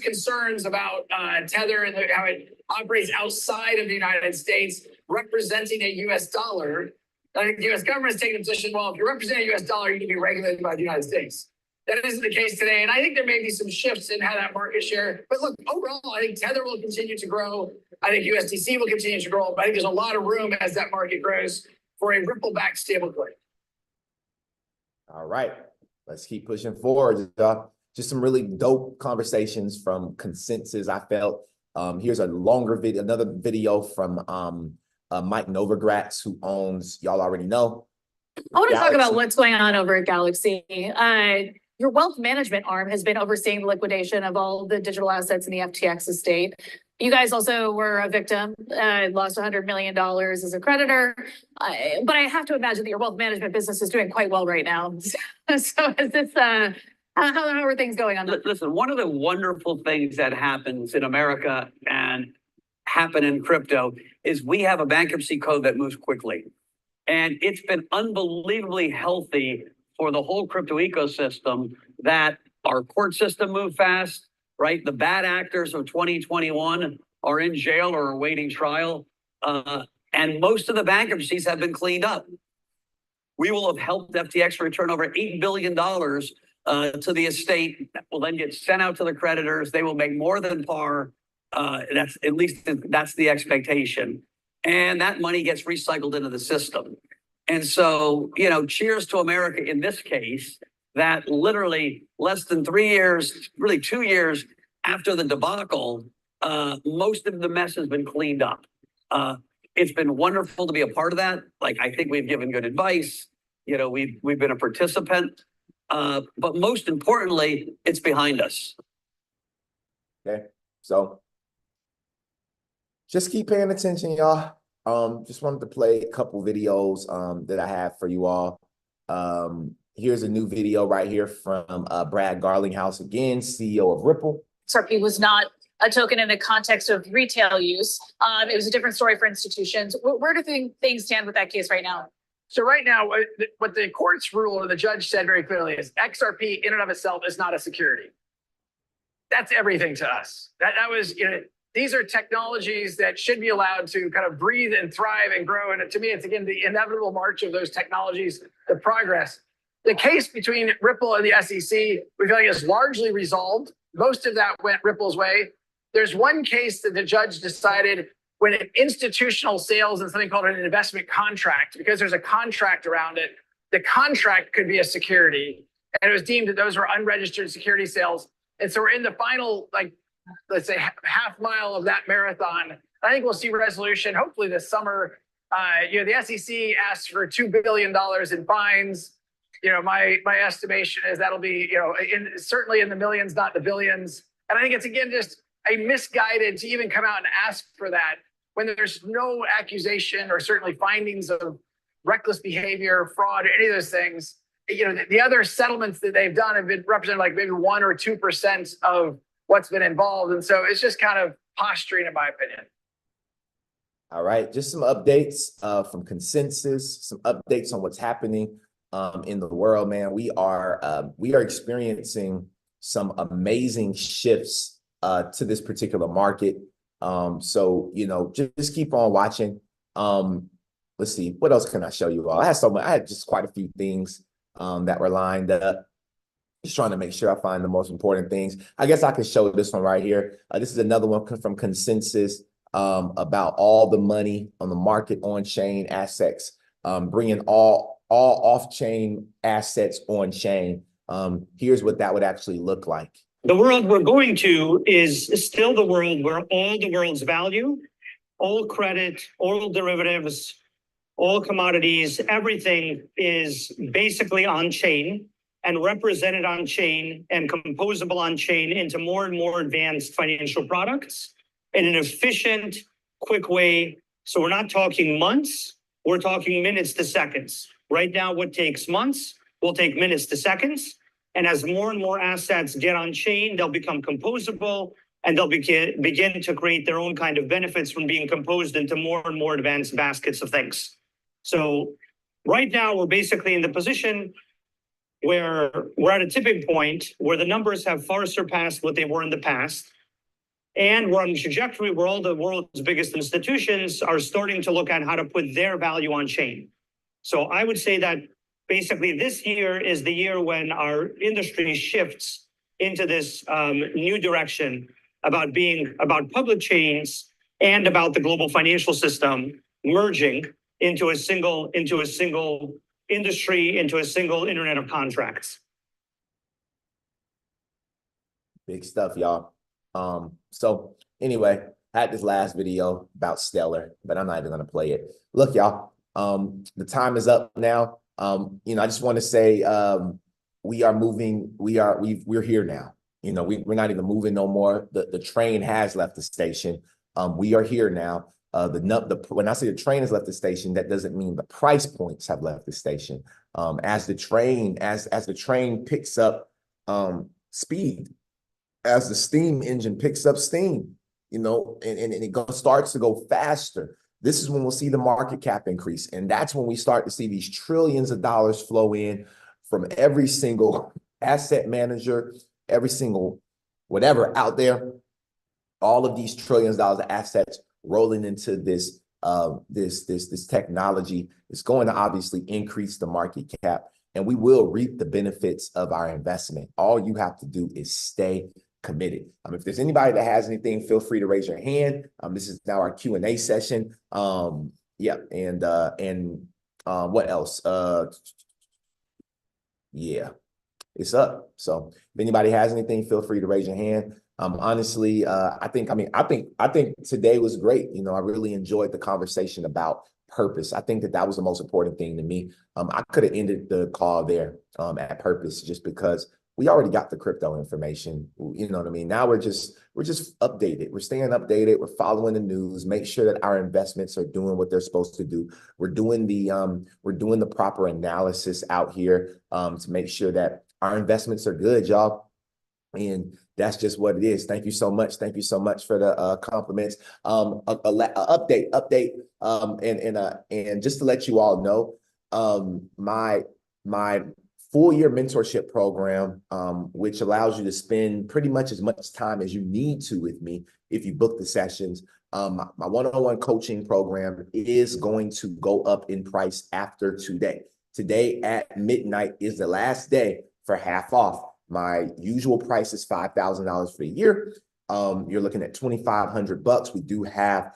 concerns about Tether and how it operates outside of the United States, representing a U.S. dollar. I think the U.S. government has taken a position, well, if you represent a U.S. dollar, you can be regulated by the United States. That isn't the case today. And I think there may be some shifts in how that market share. But look, overall, I think Tether will continue to grow. I think USDC will continue to grow. But I think there's a lot of room as that market grows for a ripple-backed stablecoin. All right, let's keep pushing forward. Just some really dope conversations from Consensus, I felt. Here's a longer video, another video from Mike Novogratz, who owns, y'all already know, I want to talk Galaxy. about what's going on over at Galaxy. Your wealth management arm has been overseeing the liquidation of all the digital assets in the FTX estate. You guys also were a victim, lost $100 million as a creditor. But I have to imagine that your wealth management business is doing quite well right now. So is this, how are things going on? Listen, one of the wonderful things that happens in America and happen in crypto is we have a bankruptcy code that moves quickly. And it's been unbelievably healthy for the whole crypto ecosystem that our court system moved fast, right? The bad actors of 2021 are in jail or awaiting trial. And most of the bankruptcies have been cleaned up. We will have helped FTX return over $8 billion to the estate that will then get sent out to the creditors. They will make more than par. That's at least that's the expectation. And that money gets recycled into the system. And so, you know, cheers to America in this case, that literally less than 3 years, really 2 years after the debacle, most of the mess has been cleaned up. It's been wonderful to be a part of that. Like, I think we've given good advice. You know, we've been a participant. But most importantly, it's behind us. Okay, so just keep paying attention, y'all. Just wanted to play a couple videos that I have for you all. Here's a new video right here from Brad Garlinghouse, again, CEO of Ripple. XRP was not a token in the context of retail use. It was a different story for institutions. Where do things stand with that case right now? So right now, what the court's rule or the judge said very clearly is XRP in and of itself is not a security. That's everything to us. That was, you know, these are technologies that should be allowed to kind of breathe and thrive and grow. And to me, it's again, the inevitable march of those technologies, the progress. The case between Ripple and the SEC, we feel like is largely resolved. Most of that went Ripple's way. There's one case that the judge decided when institutional sales and something called an investment contract, because there's a contract around it, the contract could be a security. And it was deemed that those were unregistered security sales. And so we're in the final, like, let's say half mile of that marathon. I think we'll see resolution hopefully this summer. You know, the SEC asked for $2 billion in fines. You know, my estimation is that'll be, you know, certainly in the millions, not the billions. And I think it's again just a misguided to even come out and ask for that when there's no accusation or certainly findings of reckless behavior, fraud, or any of those things. You know, the other settlements that they've done have been represented like maybe 1 or 2% of what's been involved. And so it's just kind of posturing, in my opinion. All right, just some updates from Consensus, some updates on what's happening in the world, man. We are experiencing some amazing shifts to this particular market. So, you know, just keep on watching. Let's see, what else can I show you all? I had just quite a few things that were lined up. Just trying to make sure I find the most important things. I guess I can show this one right here. This is another one from Consensus about all the money on the market on-chain assets, bringing all off-chain assets on-chain. Here's what that would actually look like. The world we're going to is still the world where all the world's value, all credit, all derivatives, all commodities, everything is basically on-chain and represented on-chain and composable on-chain into more and more advanced financial products in an efficient, quick way. So we're not talking months, we're talking minutes to seconds. Right now, what takes months will take minutes to seconds. And as more and more assets get on-chain, they'll become composable and they'll begin to create their own kind of benefits from being composed into more and more advanced baskets of things. So right now, we're basically in the position where we're at a tipping point where the numbers have far surpassed what they were in the past. And we're on a trajectory where all the world's biggest institutions are starting to look at how to put their value on chain. So I would say that basically this year is the year when our industry shifts into this new direction about public chains and about the global financial system merging into a single industry, into a single internet of contracts. Big stuff, y'all. So anyway, I had this last video about Stellar, but I'm not even gonna play it. Look, y'all, the time is up now. I just want to say we are moving, we're here now. We're not even moving no more. The train has left the station. We are here now. When I say the train has left the station, that doesn't mean the price points have left the station. As the train picks up speed, as the steam engine picks up steam, and it starts to go faster, this is when we'll see the market cap increase. And that's when we start to see these trillions of dollars flow in from every single asset manager, every single whatever out there, all of these trillions of dollars of assets rolling into this technology is going to obviously increase the market cap, and we will reap the benefits of our investment. All you have to do is stay committed. If there's anybody that has anything, feel free to raise your hand. This is now our Q&A session. What else? Yeah, it's up. So if anybody has anything, feel free to raise your hand. Honestly, I think today was great. I really enjoyed the conversation about purpose. I think that was the most important thing to me. I could have ended the call there at purpose, just because we already got the crypto information. You know what I mean? Now we're just updated. We're staying updated. We're following the news. Make sure that our investments are doing what they're supposed to do. We're doing the proper analysis out here to make sure that our investments are good, y'all. And that's just what it is. Thank you so much. Thank you so much for the compliments. Update. And just to let you all know, my full-year mentorship program, which allows you to spend pretty much as much time as you need to with me if you book the sessions. My one-on-one coaching program is going to go up in price after today. Today at midnight is the last day for half off. My usual price is $5,000 for the year. You're looking at $2,500. We do have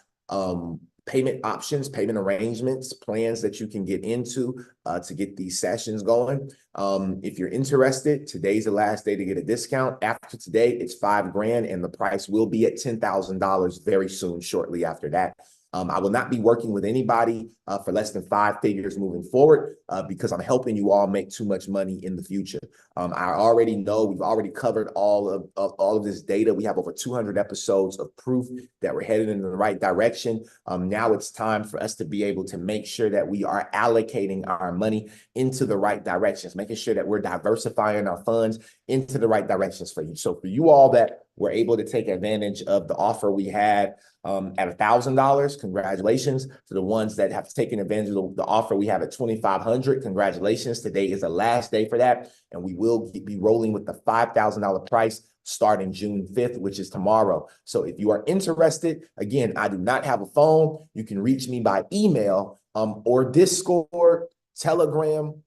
payment options, payment arrangements, plans that you can get into to get these sessions going. If you're interested, today's the last day to get a discount. After today, it's $5,000, and the price will be at $10,000 very soon, shortly after that. I will not be working with anybody for less than 5 figures moving forward because I'm helping you all make too much money in the future. I already know we've already covered all of this data. We have over 200 episodes of proof that we're headed in the right direction. Now it's time for us to be able to make sure that we are allocating our money into the right directions, making sure that we're diversifying our funds into the right directions for you. So for you all that were able to take advantage of the offer we had at $1,000, congratulations. To the ones that have taken advantage of the offer we have at $2,500, congratulations. Today is the last day for that, and we will be rolling with the $5,000 price starting June 5th, which is tomorrow. So if you are interested, again, I do not have a phone. You can reach me by email or Discord, Telegram.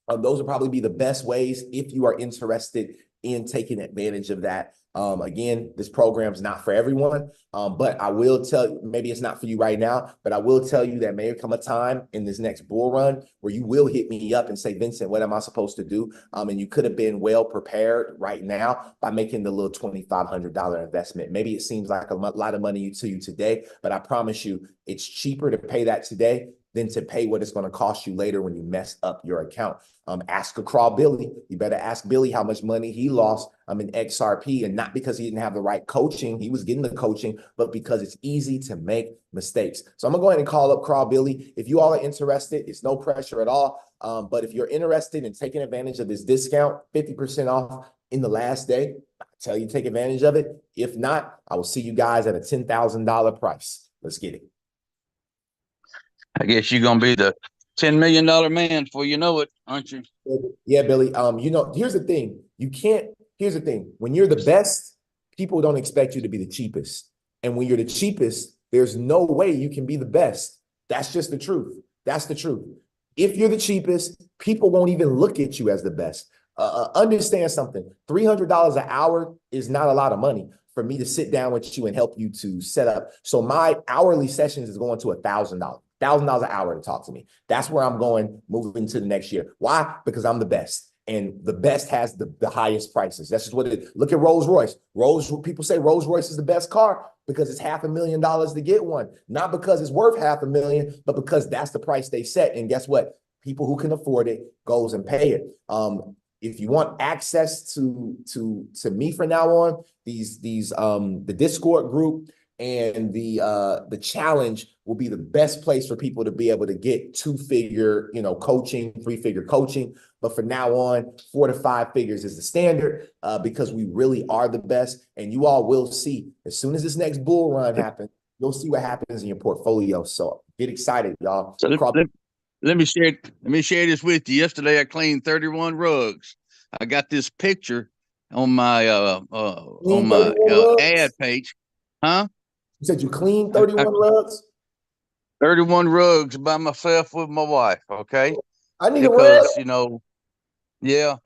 Those will probably be the best ways if you are interested in taking advantage of that. Again, this program is not for everyone, but I will tell you, maybe it's not for you right now, but I will tell you that may come a time in this next bull run where you will hit me up and say, Vincent, what am I supposed to do? And you could have been well prepared right now by making the little $2,500 investment. Maybe it seems like a lot of money to you today, but I promise you it's cheaper to pay that today than to pay what it's going to cost you later when you mess up your account. Ask a crawl Billy. You better ask Billy how much money he lost in XRP, and not because he didn't have the right coaching. He was getting the coaching, but because it's easy to make mistakes. So I'm gonna go ahead and call up Crawl Billy. If you all are interested, it's no pressure at all. But if you're interested in taking advantage of this discount, 50% off in the last day, I tell you, take advantage of it. If not, I will see you guys at a $10,000 price. Let's get it. I guess you're gonna be the $10 million man before you know it, aren't you? Yeah, Billy. Here's the thing. Here's the thing. When you're the best, people don't expect you to be the cheapest. And when you're the cheapest, there's no way you can be the best. That's just the truth. That's the truth. If you're the cheapest, people won't even look at you as the best. Understand something. $300 an hour is not a lot of money for me to sit down with you and help you to set up. So my hourly sessions is going to $1,000. $1,000 an hour to talk to me. That's where I'm going moving to the next year. Why? Because I'm the best. And the best has the highest prices. That's just what it is. Look at Rolls Royce. People say Rolls Royce is the best car because it's $500,000 to get one. Not because it's worth $500,000, but because that's the price they set. And guess what? People who can afford it goes and pay it. If you want access to me from now on, the Discord group and the challenge will be the best place for people to be able to get 2-figure, coaching, 3-figure coaching. But for now on, 4 to 5 figures is the standard because we really are the best. And you all will see as soon as this next bull run happens, you'll see what happens in your portfolio. So get excited, y'all. So let me share this with you. Yesterday, I cleaned 31 rugs. I got this picture on my ad page. Huh? You said you cleaned 31 rugs? 31 rugs by myself with my wife, okay? I need because, a yeah.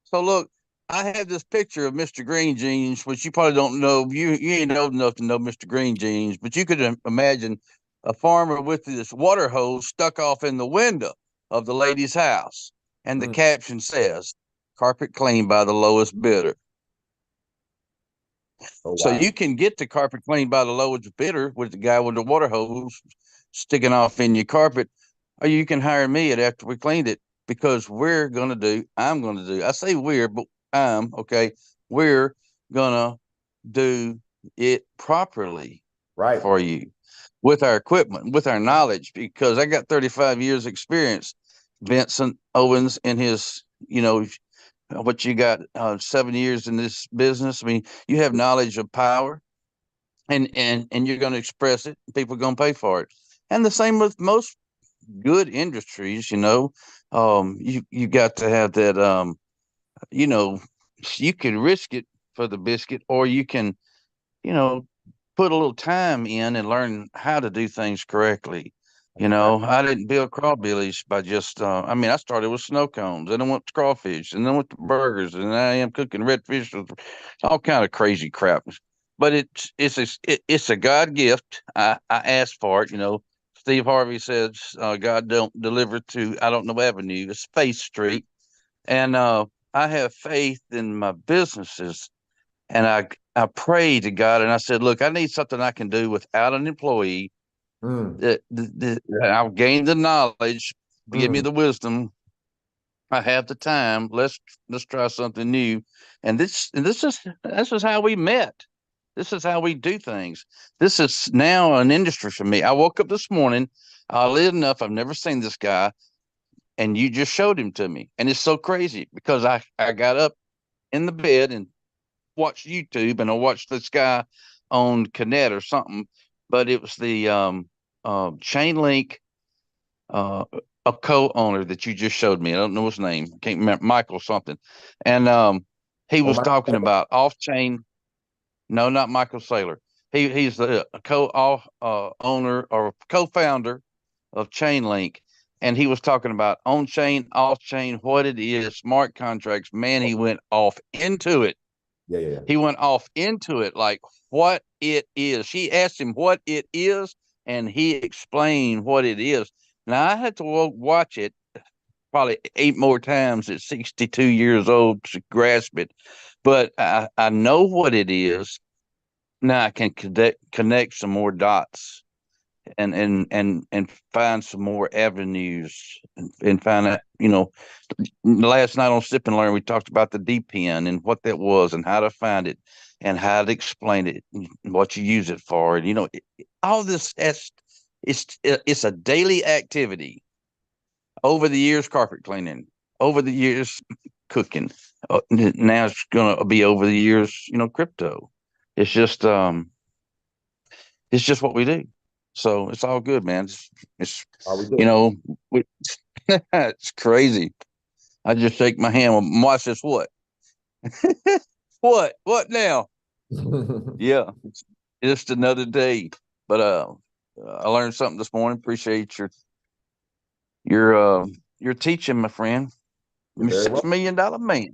So look, I have this picture of Mr. Green Jeans, which you probably don't know. You ain't old enough to know Mr. Green Jeans, but you could imagine a farmer with this water hose stuck off in the window of the lady's house. And the caption says, "Carpet cleaned by the lowest bidder." Oh, wow. So you can get the carpet cleaned by the lowest bidder with the guy with the water hose sticking off in your carpet, or you can hire me after we cleaned it, because I'm going to do, I say we're, but we're going to do it properly for you with our equipment, with our knowledge, because I got 35 years experience. Vincent Owens in his, what you got 7 years in this business. I mean, you have knowledge of power and you're going to express it. People are going to pay for it. And the same with most good industries, you got to have that, you can risk it for the biscuit, or you can, put a little time in and learn how to do things correctly. I didn't build crawbillies by just, I started with snow cones, and then went to crawfish, and then went to burgers, and I am cooking redfish, with all kind of crazy crap. But it's a God gift. I asked for it, Steve Harvey says, God don't deliver to, I don't know, Avenue, it's Faith Street. And I have faith in my businesses. And I prayed to God, and I said, look, I need something I can do without an employee. I'll gain the knowledge, give me the wisdom. I have the time. Let's try something new. And this is how we met. This is how we do things. This is now an industry for me. I woke up this morning, oddly enough, I've never seen this guy, and you just showed him to me. And it's so crazy because I got up in the bed and watched YouTube, and I watched this guy on Connect or something, but it was the Chainlink a co-owner that you just showed me. I don't know his name. I can't remember, Michael something. And he was talking about off-chain. No, not Michael Saylor. He's the owner or co-founder of Chainlink. And he was talking about on-chain, off-chain, what it is, smart contracts. Man, he went off into it. Yeah. He went off into it, like what it is. She asked him what it is, and he explained what it is. Now, I had to watch it probably 8 more times at 62 years old to grasp it. But I know what it is. Now I can connect some more dots. and find some more avenues and find out, last night on Sip and Learn, we talked about the DPN and what that was and how to find it and how to explain it and what you use it for. And, all this, it's a daily activity. Over the years, carpet cleaning, over the years, cooking. Now it's going to be over the years, crypto. It's just what we do. So it's all good, man. It's it's crazy. I just shake my hand. Watch this. What? What now? Yeah, it's just another day. But I learned something this morning. Appreciate your teaching, my friend. $6 million man.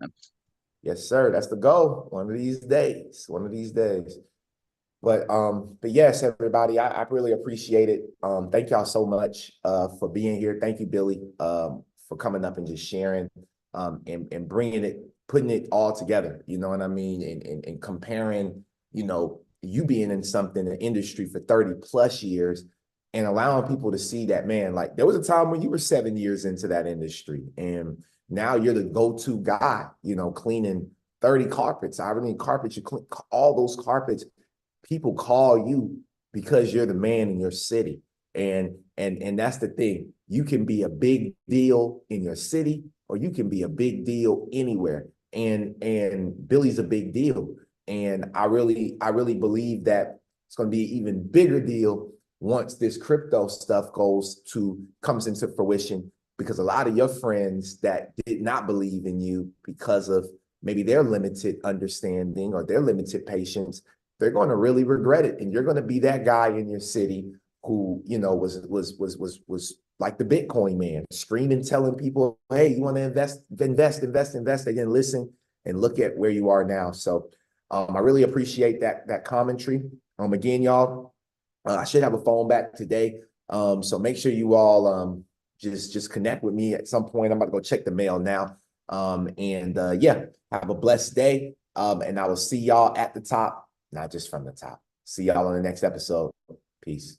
Yes, sir. That's the goal. One of these days. One of these days. But yes, everybody, I really appreciate it. Thank y'all so much for being here. Thank you, Billy, for coming up and just sharing and bringing it, putting it all together. You know what I mean? And comparing, you being in something, an industry for 30 plus years and allowing people to see that, man, like there was a time when you were 7 years into that industry and now you're the go-to guy, cleaning 30 carpets. I mean, carpets, you clean all those carpets. People call you because you're the man in your city. And that's the thing. You can be a big deal in your city or you can be a big deal anywhere. And Billy's a big deal. And I really believe that it's going to be an even bigger deal once this crypto stuff comes into fruition, because a lot of your friends that did not believe in you because of maybe their limited understanding or their limited patience, they're going to really regret it. And you're going to be that guy in your city who, was like the Bitcoin man, screaming, telling people, hey, you want to invest. They didn't listen, and look at where you are now. So I really appreciate that commentary. Again, y'all, I should have a phone back today. So make sure you all just connect with me at some point. I'm about to go check the mail now. Yeah, have a blessed day. And I will see y'all at the top, not just from the top. See y'all on the next episode. Peace.